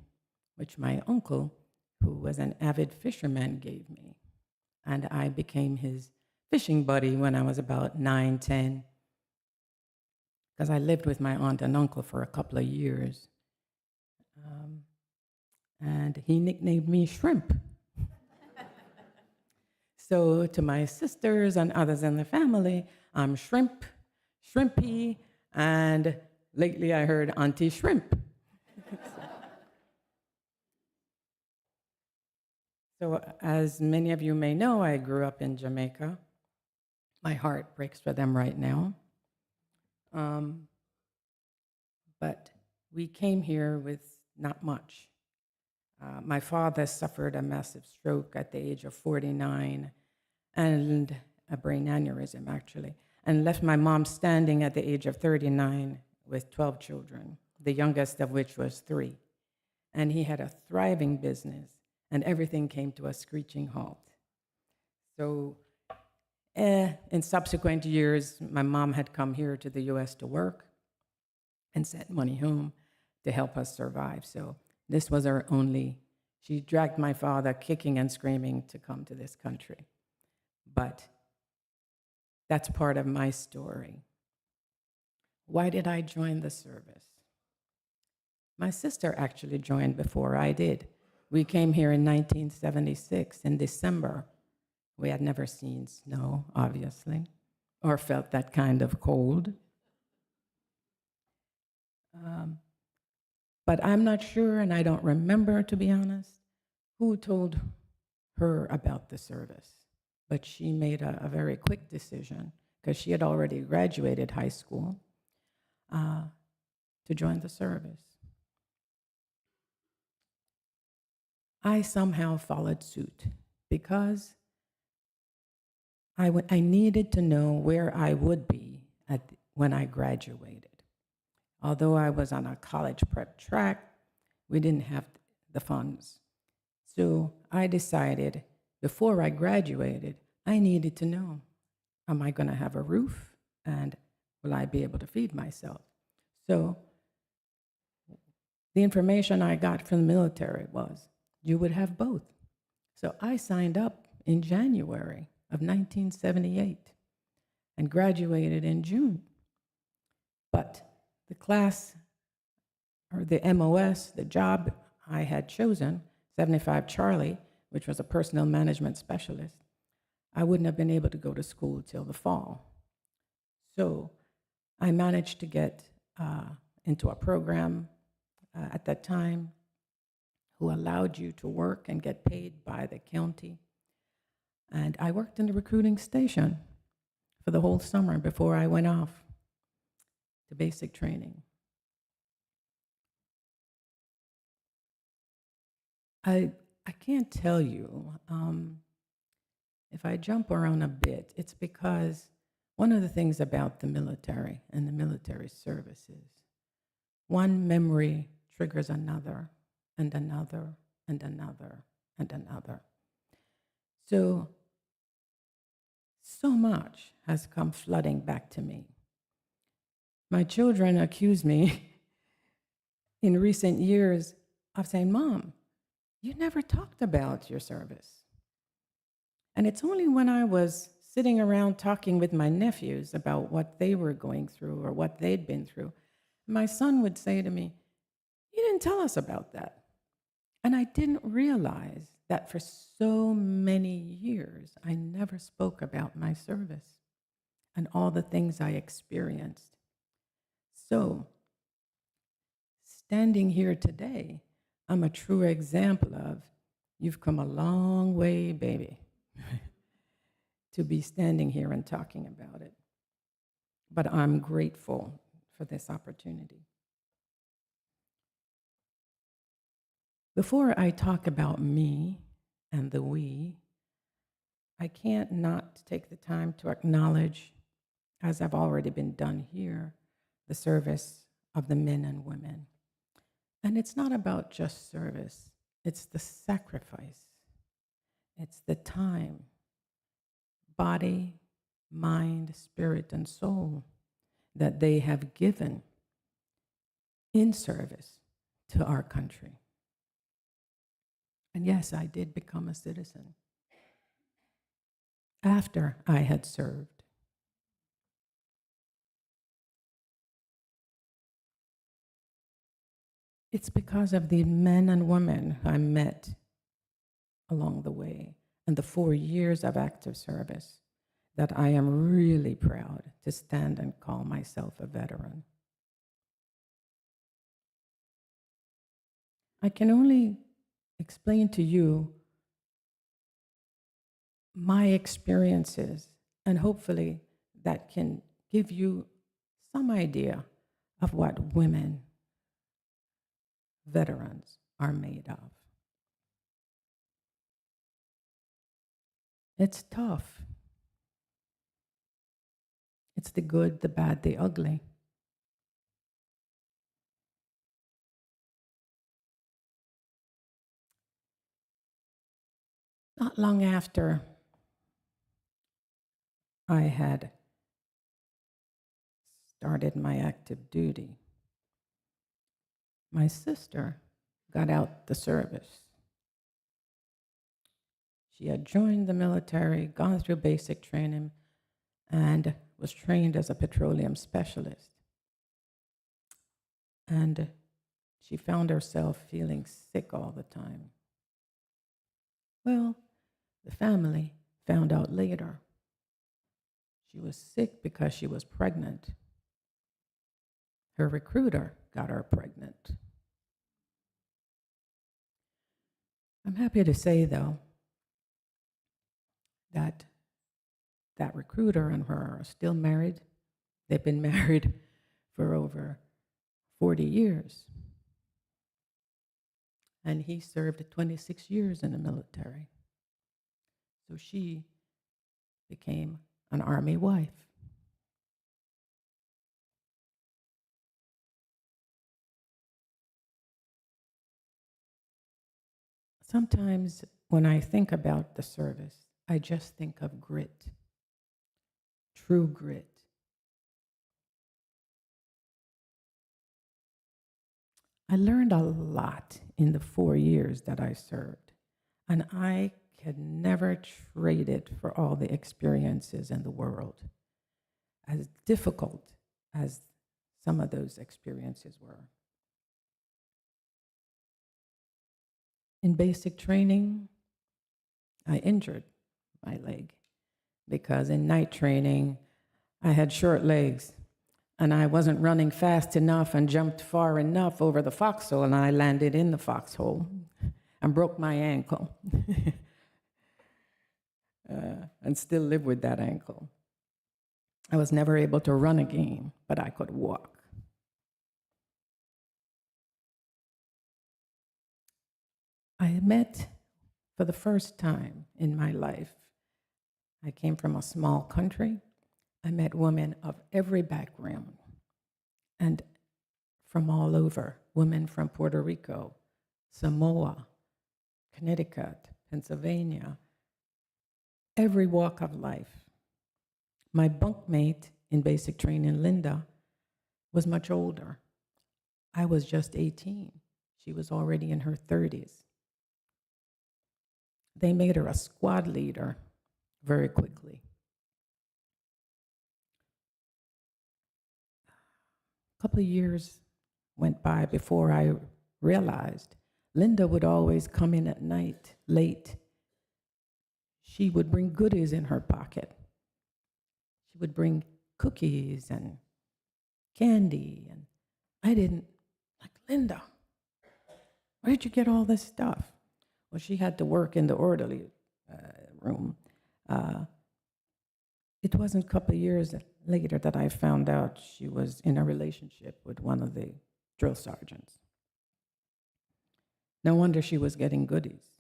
which my uncle, who was an avid fisherman, gave me. And I became his fishing buddy when I was about 9, 10, because I lived with my aunt and uncle for a couple of years. And he nicknamed me Shrimp. So to my sisters and others in the family, I'm Shrimp, Shrimpy, and lately I heard Auntie Shrimp. So as many of you may know, I grew up in Jamaica. My heart breaks for them right now. But we came here with not much. My father suffered a massive stroke at the age of 49, and a brain aneurysm, actually, and left my mom standing at the age of 39 with 12 children, the youngest of which was 3. And he had a thriving business, and everything came to a screeching halt. So in subsequent years, my mom had come here to the US to work and sent money home to help us survive. So this was her only, she dragged my father kicking and screaming to come to this country. But that's part of my story. Why did I join the service? My sister actually joined before I did. We came here in 1976 in December. We had never seen snow, obviously, or felt that kind of cold. But I'm not sure, and I don't remember, to be honest, who told her about the service. But she made a very quick decision, because she had already graduated high school, to join the service. I somehow followed suit because I needed to know where I would be when I graduated. Although I was on a college prep track, we didn't have the funds. So I decided before I graduated, I needed to know, am I going to have a roof, and will I be able to feed myself? So the information I got from the military was, you would have both. So I signed up in January of 1978 and graduated in June. But the class, or the MOS, the job I had chosen, 75 Charlie, which was a personnel management specialist, I wouldn't have been able to go to school till the fall. So I managed to get into a program at that time who allowed you to work and get paid by the county. And I worked in the recruiting station for the whole summer before I went off to basic training. I can't tell you, if I jump around a bit, it's because one of the things about the military and the military services, one memory triggers another, and another, and another, and another. So much has come flooding back to me. My children accuse me in recent years of saying, Mom, you never talked about your service. And it's only when I was sitting around talking with my nephews about what they were going through or what they'd been through, my son would say to me, you didn't tell us about that. And I didn't realize that for so many years, I never spoke about my service and all the things I experienced. So, standing here today, I'm a true example of, you've come a long way, baby, to be standing here and talking about it. But I'm grateful for this opportunity. Before I talk about me and the we, I can't not take the time to acknowledge, as I've already been done here, the service of the men and women. And it's not about just service, it's the sacrifice, it's the time, body, mind, spirit, and soul that they have given in service to our country. And yes, I did become a citizen after I had served. It's because of the men and women I met along the way and the 4 years of active service that I am really proud to stand and call myself a veteran. I can only explain to you my experiences, and hopefully that can give you some idea of what women, veterans, are made of. It's tough. It's the good, the bad, the ugly. Not long after I had started my active duty, my sister got out the service. She had joined the military, gone through basic training, and was trained as a petroleum specialist. And she found herself feeling sick all the time. Well, the family found out later she was sick because she was pregnant. Her recruiter got her pregnant. I'm happy to say, though, that that recruiter and her are still married. They've been married for over 40 years. And he served 26 years in the military. So she became an Army wife. Sometimes when I think about the service, I just think of grit, true grit. I learned a lot in the 4 years that I served, and I could never trade it for all the experiences in the world, as difficult as some of those experiences were. In basic training, I injured my leg because in night training, I had short legs and I wasn't running fast enough and jumped far enough over the foxhole, and I landed in the foxhole and broke my ankle and still live with that ankle. I was never able to run again, but I could walk. I met for the first time in my life, I came from a small country. I met women of every background and from all over, women from Puerto Rico, Samoa, Connecticut, Pennsylvania, every walk of life. My bunkmate in basic training, Linda, was much older. I was just 18. She was already in her 30s. They made her a squad leader very quickly. A couple of years went by before I realized Linda would always come in at night late. She would bring goodies in her pocket. She would bring cookies and candy, and I didn't, like, Linda, where did you get all this stuff? Well, she had to work in the orderly room. It wasn't a couple of years later that I found out she was in a relationship with one of the drill sergeants. No wonder she was getting goodies.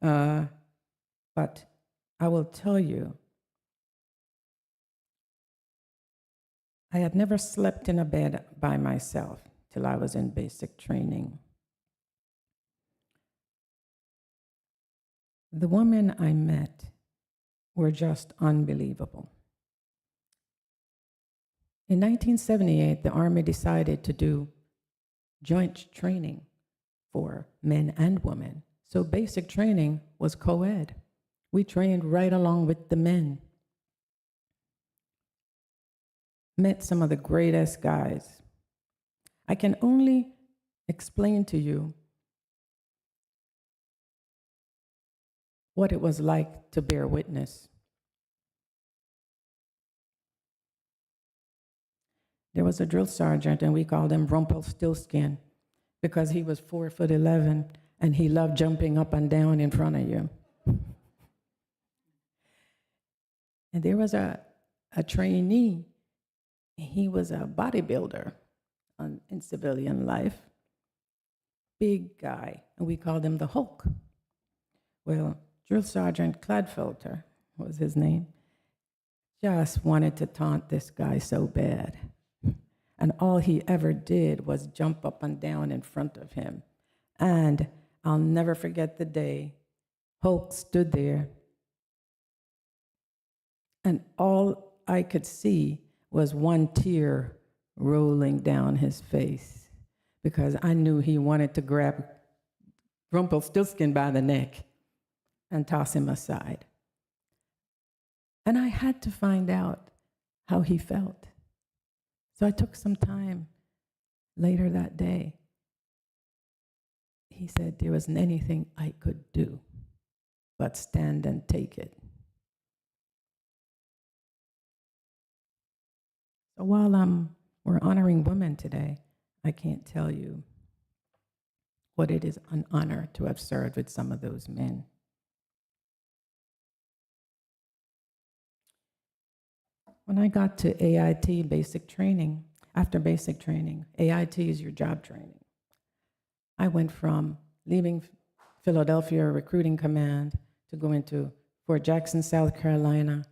But I will tell you, I had never slept in a bed by myself till I was in basic training. The women I met were just unbelievable. In 1978, the Army decided to do joint training for men and women. So basic training was co-ed. We trained right along with the men. Met some of the greatest guys. I can only explain to you what it was like to bear witness. There was a drill sergeant, and we called him Rumpelstiltskin because he was 4'11" and he loved jumping up and down in front of you. And there was a trainee. He was a bodybuilder in civilian life, big guy, and we called him the Hulk. Well, Drill Sergeant Cladfelter was his name. Just wanted to taunt this guy so bad. And all he ever did was jump up and down in front of him. And I'll never forget the day Hoke stood there, and all I could see was one tear rolling down his face, because I knew he wanted to grab Rumpelstiltskin by the neck and toss him aside. And I had to find out how he felt. So I took some time later that day. He said there wasn't anything I could do but stand and take it. So while we're honoring women today, I can't tell you what it is an honor to have served with some of those men. When I got to AIT basic training, after basic training, AIT is your job training. I went from leaving Philadelphia Recruiting Command to go into Fort Jackson, South Carolina.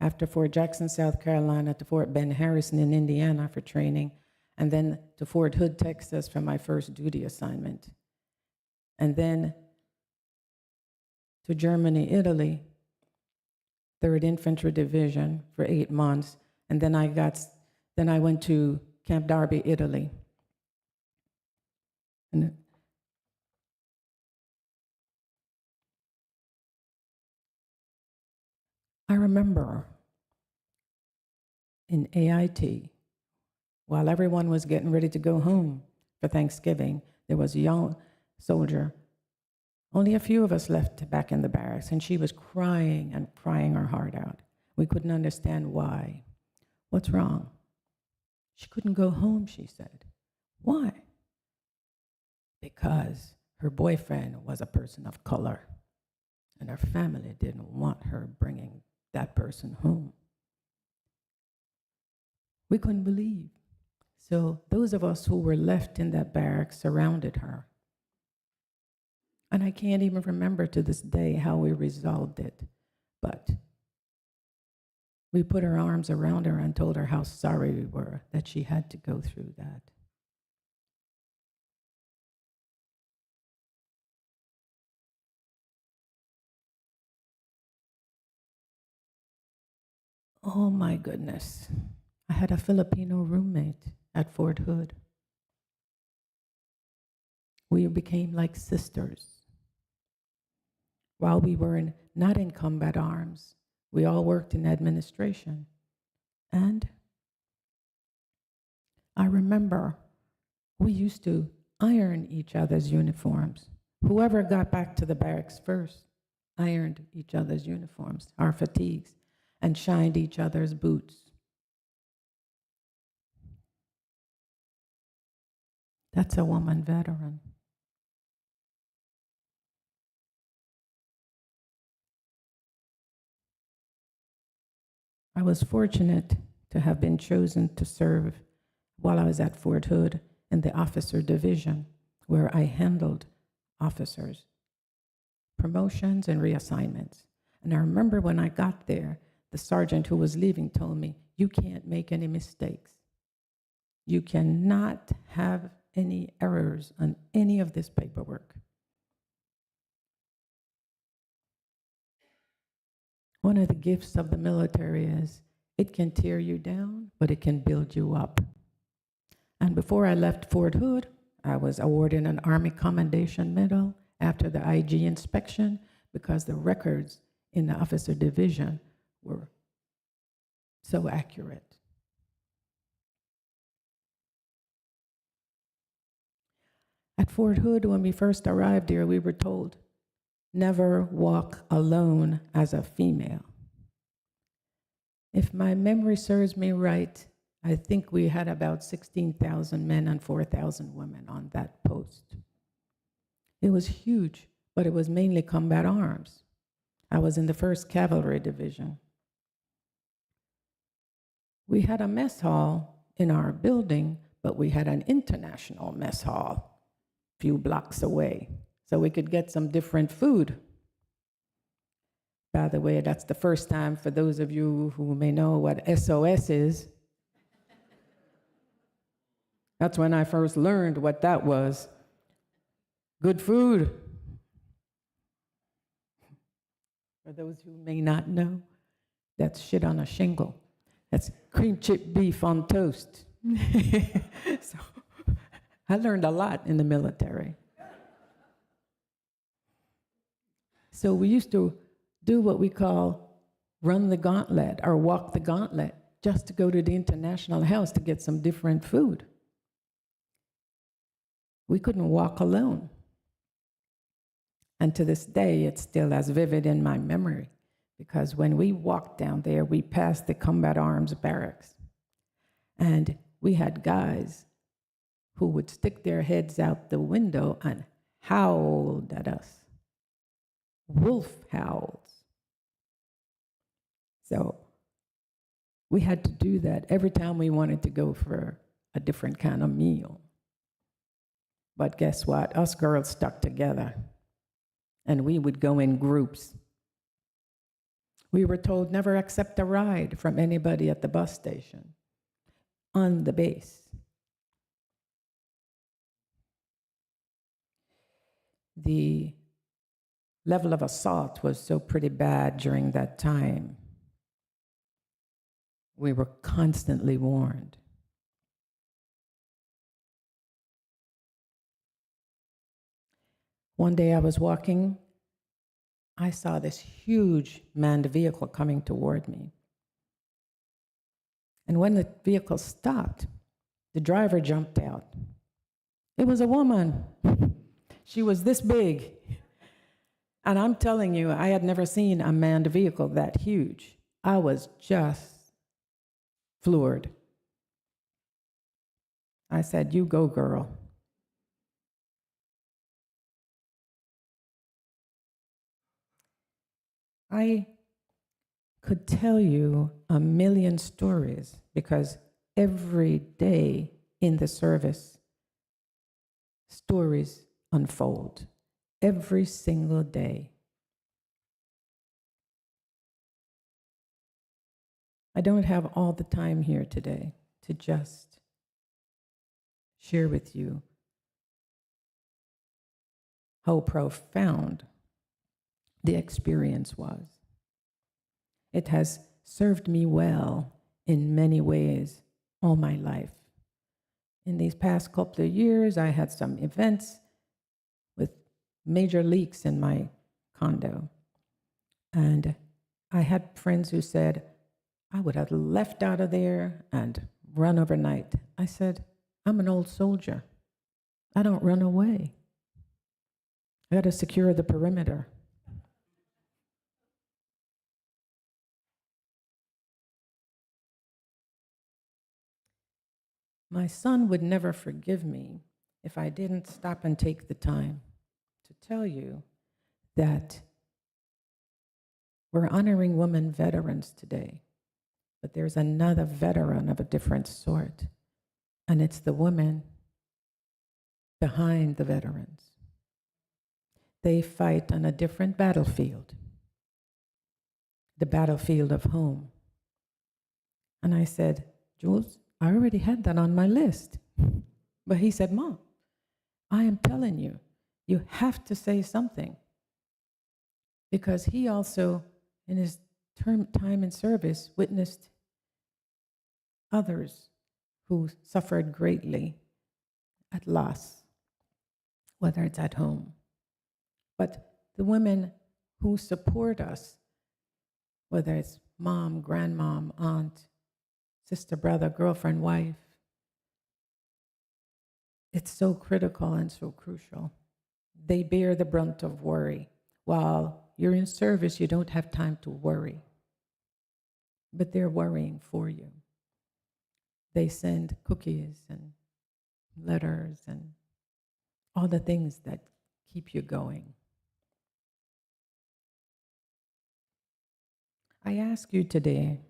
After Fort Jackson, South Carolina, to Fort Ben Harrison in Indiana for training, and then to Fort Hood, Texas for my first duty assignment. And then to Germany, Italy, 3rd Infantry Division for 8 months, and then I went to Camp Darby, Italy. And I remember in AIT, while everyone was getting ready to go home for Thanksgiving, there was a young soldier, only a few of us left back in the barracks, and she was crying and crying her heart out. We couldn't understand why. What's wrong? She couldn't go home, she said. Why? Because her boyfriend was a person of color, and her family didn't want her bringing that person home. We couldn't believe. So those of us who were left in that barrack surrounded her. And I can't even remember to this day how we resolved it, but we put our arms around her and told her how sorry we were that she had to go through that. Oh my goodness. I had a Filipino roommate at Fort Hood. We became like sisters. While we were not in combat arms, we all worked in administration. And I remember we used to iron each other's uniforms. Whoever got back to the barracks first ironed each other's uniforms, our fatigues, and shined each other's boots. That's a woman veteran. I was fortunate to have been chosen to serve while I was at Fort Hood in the officer division, where I handled officers, promotions and reassignments. And I remember when I got there, the sergeant who was leaving told me, "You can't make any mistakes. You cannot have any errors on any of this paperwork." One of the gifts of the military is it can tear you down, but it can build you up. And before I left Fort Hood, I was awarded an Army Commendation Medal after the IG inspection because the records in the officer division were so accurate. At Fort Hood, when we first arrived there, we were told, never walk alone as a female. If my memory serves me right, I think we had about 16,000 men and 4,000 women on that post. It was huge, but it was mainly combat arms. I was in the 1st Cavalry Division. We had a mess hall in our building, but we had an international mess hall a few blocks away, so we could get some different food. By the way, that's the first time for those of you who may know what SOS is. That's when I first learned what that was. Good food. For those who may not know, that's shit on a shingle. That's cream chip beef on toast. So I learned a lot in the military. So we used to do what we call run the gauntlet or walk the gauntlet just to go to the international house to get some different food. We couldn't walk alone. And to this day, it's still as vivid in my memory, because when we walked down there, we passed the combat arms barracks. And we had guys who would stick their heads out the window and howled at us. Wolf howls. So we had to do that every time we wanted to go for a different kind of meal. But guess what? Us girls stuck together, and we would go in groups. We were told never accept a ride from anybody at the bus station on the base. The level of assault was so pretty bad during that time. We were constantly warned. One day I was walking, I saw this huge manned vehicle coming toward me. And when the vehicle stopped, the driver jumped out. It was a woman. She was this big. And I'm telling you, I had never seen a manned vehicle that huge. I was just floored. I said, "You go, girl." I could tell you a million stories because every day in the service, stories unfold. Every single day. I don't have all the time here today to just share with you how profound the experience was. It has served me well in many ways all my life. In these past couple of years, I had some events with major leaks in my condo. And I had friends who said, I would have left out of there and run overnight. I said, I'm an old soldier. I don't run away. I got to secure the perimeter. My son would never forgive me if I didn't stop and take the time to tell you that we're honoring women veterans today, but there's another veteran of a different sort, and it's the women behind the veterans. They fight on a different battlefield, the battlefield of home. And I said, Jules, I already had that on my list. But he said, Mom, I am telling you, you have to say something. Because he also, in his time in service, witnessed others who suffered greatly at loss, whether it's at home. But the women who support us, whether it's mom, grandmom, aunt, sister, brother, girlfriend, wife, it's so critical and so crucial. They bear the brunt of worry. While you're in service, you don't have time to worry. But they're worrying for you. They send cookies and letters and all the things that keep you going. I ask you today,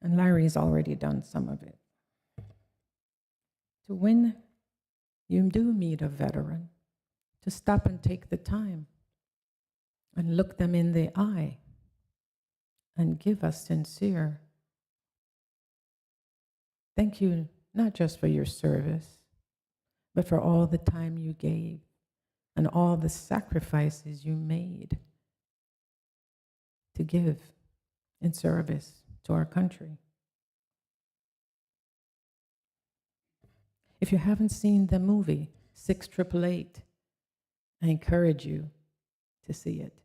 and Larry's already done some of it, to when you do meet a veteran, to stop and take the time and look them in the eye and give us sincere thank you, not just for your service, but for all the time you gave and all the sacrifices you made to give in service to our country. If you haven't seen the movie 6888, I encourage you to see it.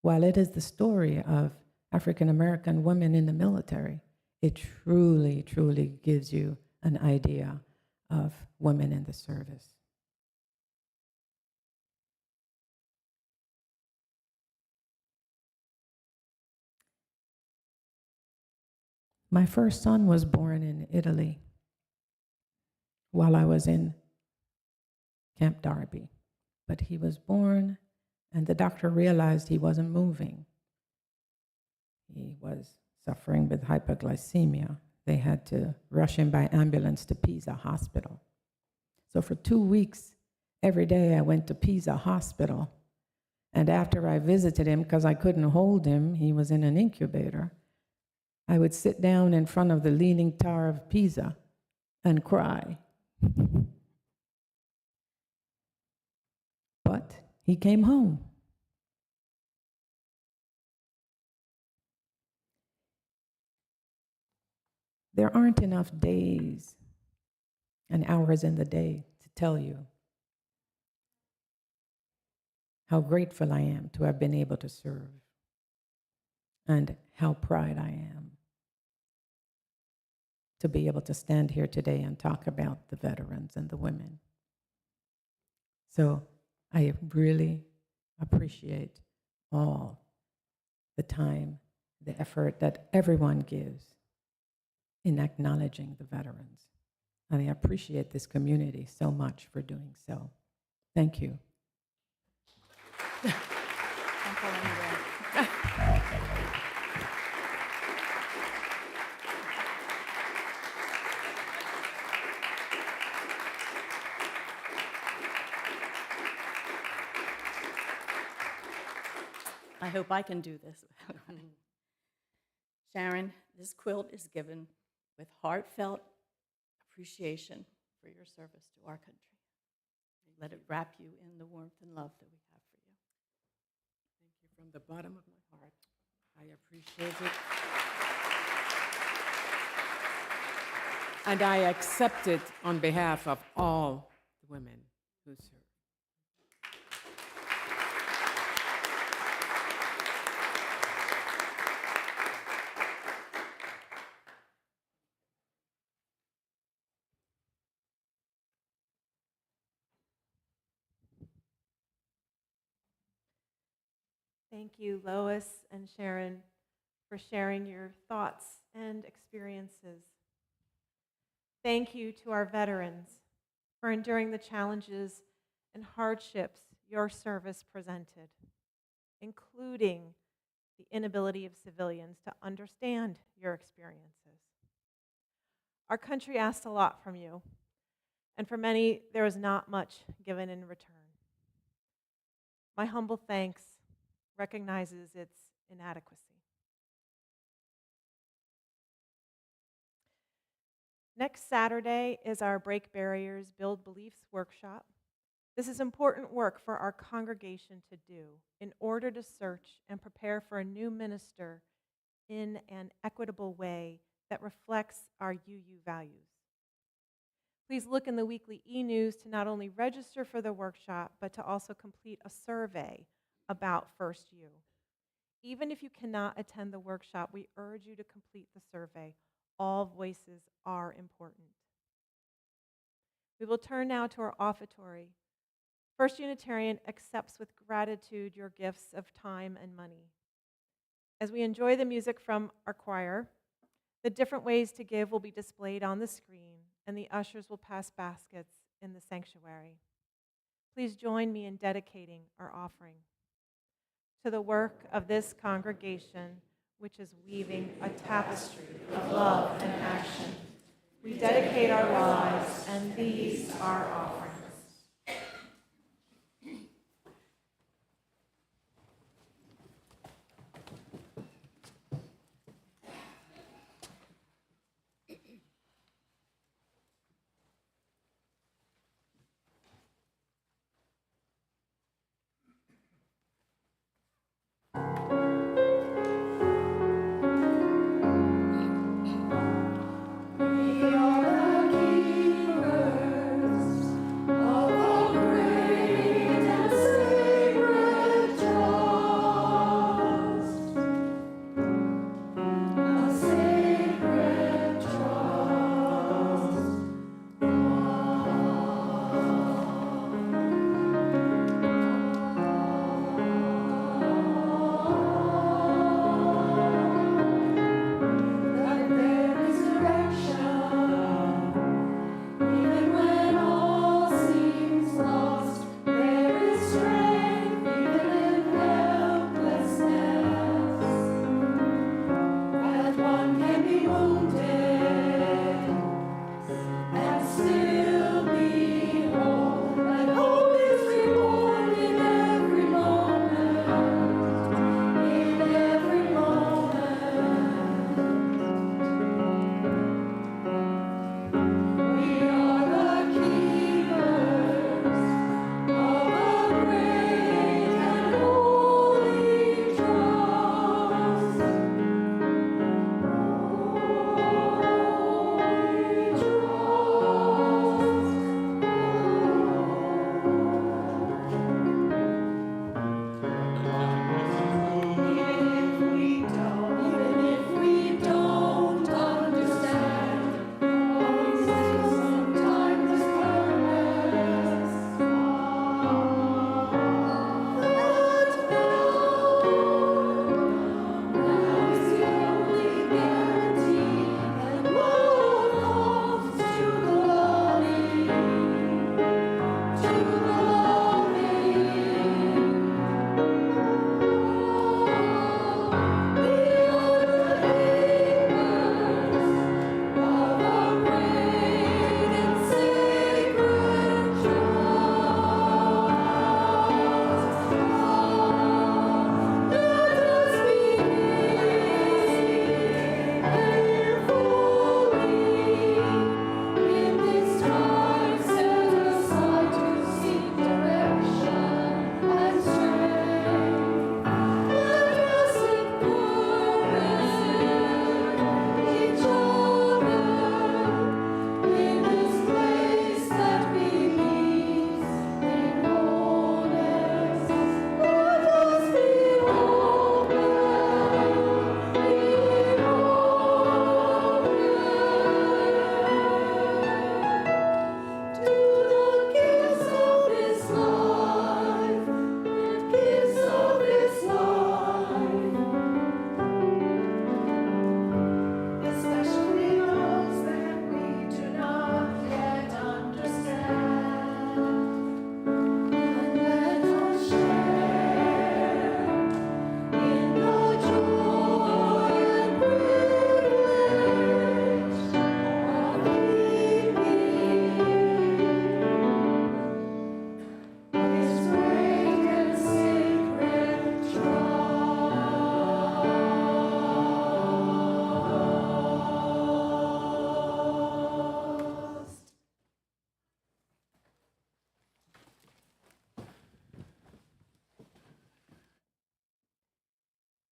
While it is the story of African American women in the military, it truly, truly gives you an idea of women in the service. My first son was born in Italy while I was in Camp Darby. But he was born, and the doctor realized he wasn't moving. He was suffering with hypoglycemia. They had to rush him by ambulance to Pisa Hospital. So for 2 weeks, every day I went to Pisa Hospital. And after I visited him, because I couldn't hold him, he was in an incubator, I would sit down in front of the Leaning Tower of Pisa and cry. But he came home. There aren't enough days and hours in the day to tell you how grateful I am to have been able to serve and how proud I am to be able to stand here today and talk about the veterans and the women. So I really appreciate all the time, the effort that everyone gives in acknowledging the veterans. And I appreciate this community so much for doing so. Thank you. I hope I can do this. Sharon, this quilt is given with heartfelt appreciation for your service to our country. Let it wrap you in the warmth and love that we have for you. Thank you from the bottom of my heart. I appreciate it. And I accept it on behalf of all the women who serve. Thank you, Lois and Sharon, for sharing your thoughts and experiences. Thank you to our veterans for enduring the challenges and hardships your service presented, including the inability of civilians to understand your experiences. Our country asked a lot from you, and for many, there was not much given in return. My humble thanks recognizes its inadequacy. Next Saturday is our Break Barriers, Build Beliefs workshop. This is important work for our congregation to do in order to search and prepare for a new minister in an equitable way that reflects our UU values. Please look in the weekly e-news to not only register for the workshop, but to also complete a survey about First U. Even if you cannot attend the workshop, we urge you to complete the survey. All voices are important. We will turn now to our offertory. First Unitarian accepts with gratitude your gifts of time and money. As we enjoy the music from our choir, the different ways to give will be displayed on the screen, and the ushers will pass baskets in the sanctuary. Please join me in dedicating our offering to the work of this congregation, which is weaving a tapestry of love and action. We dedicate our lives, and these are offerings.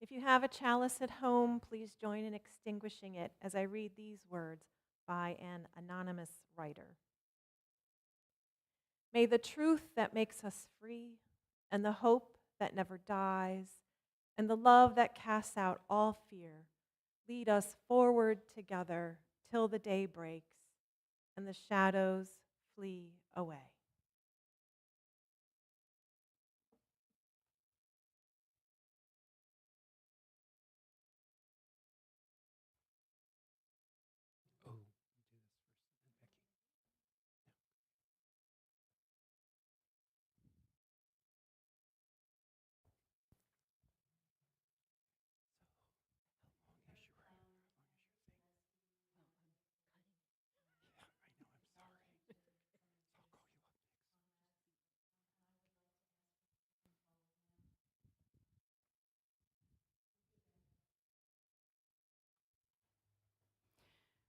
If you have a chalice at home, please join in extinguishing it as I read these words by an anonymous writer. May the truth that makes us free, and the hope that never dies, and the love that casts out all fear lead us forward together till the day breaks and the shadows flee away. Oh,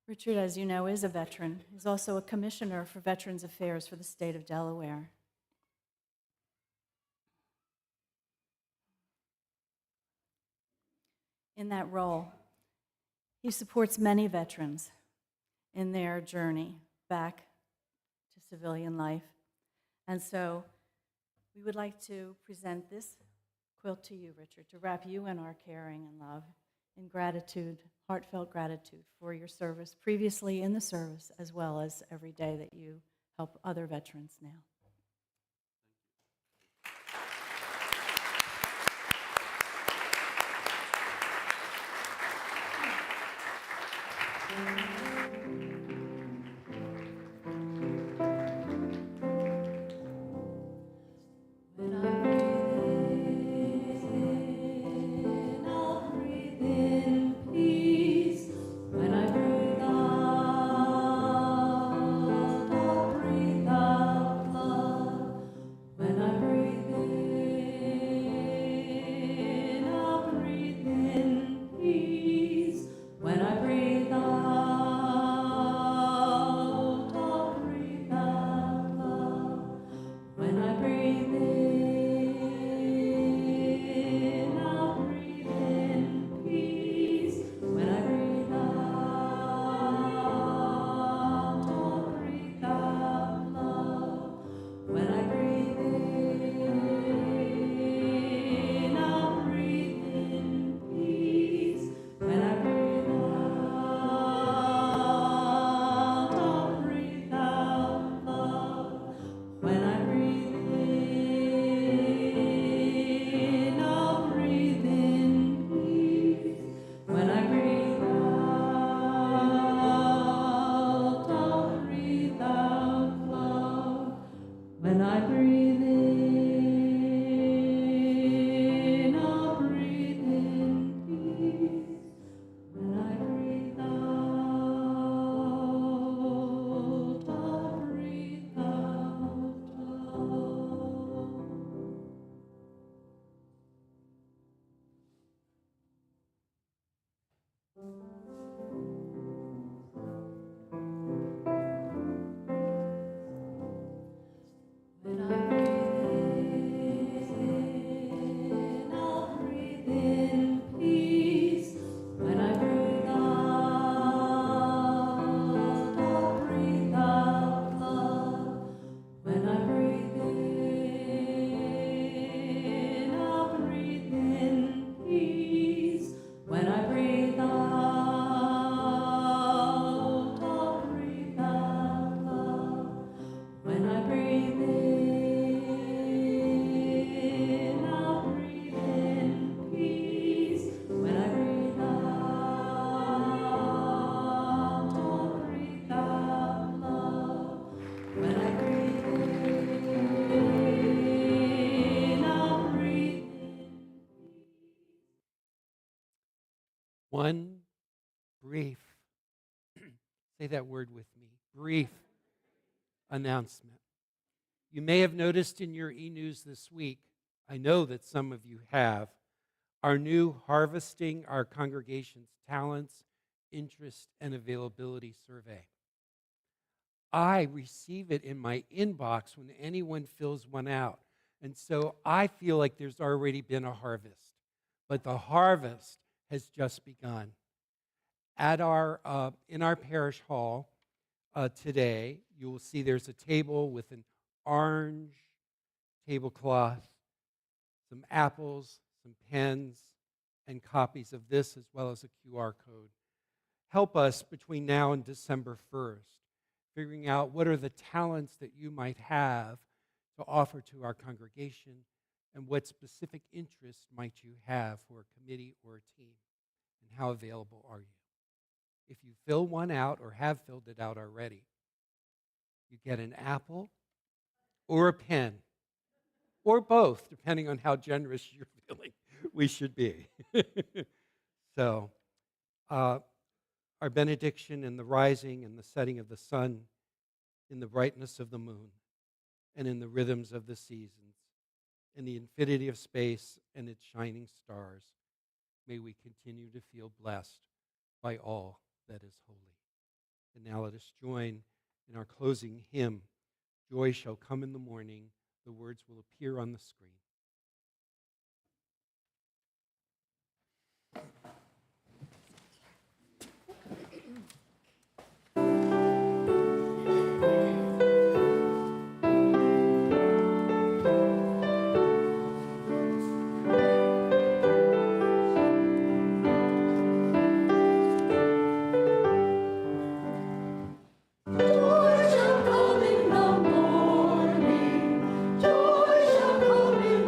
Richard, as you know, is a veteran. He's also a commissioner for Veterans Affairs for the state of Delaware. In that role, he supports many veterans in their journey back to civilian life. And so we would like to present this quilt to you, Richard, to wrap you in our caring and love, in gratitude, heartfelt gratitude for your service previously in the service, as well as every day that you help other veterans now. one brief, say that word with me, brief announcement. You may have noticed in your e-news this week, I know that some of you have, our new Harvesting Our Congregation's Talents, Interest, and Availability survey. I receive it in my inbox when anyone fills one out. And so I feel like there's already been a harvest. but the harvest has just begun. At in our parish hall today, you will see there's a table with an orange tablecloth, some apples, some pens, and copies of this, as well as a QR code. Help us between now and December 1st, figuring out what are the talents that you might have to offer to our congregation, and what specific interests might you have for a committee or a team, and how available are you? If you fill one out or have filled it out already, you get an apple or a pen, or both, depending on how generous you're feeling we should be. So, our benediction in the rising and the setting of the sun, in the brightness of the moon, and in the rhythms of the seasons, in the infinity of space and its shining stars, may we continue to feel blessed by all that is holy. And now let us join in our closing hymn, Joy Shall Come in the Morning. The words will appear on the screen. Joy shall come in the morning. Joy shall come in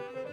you.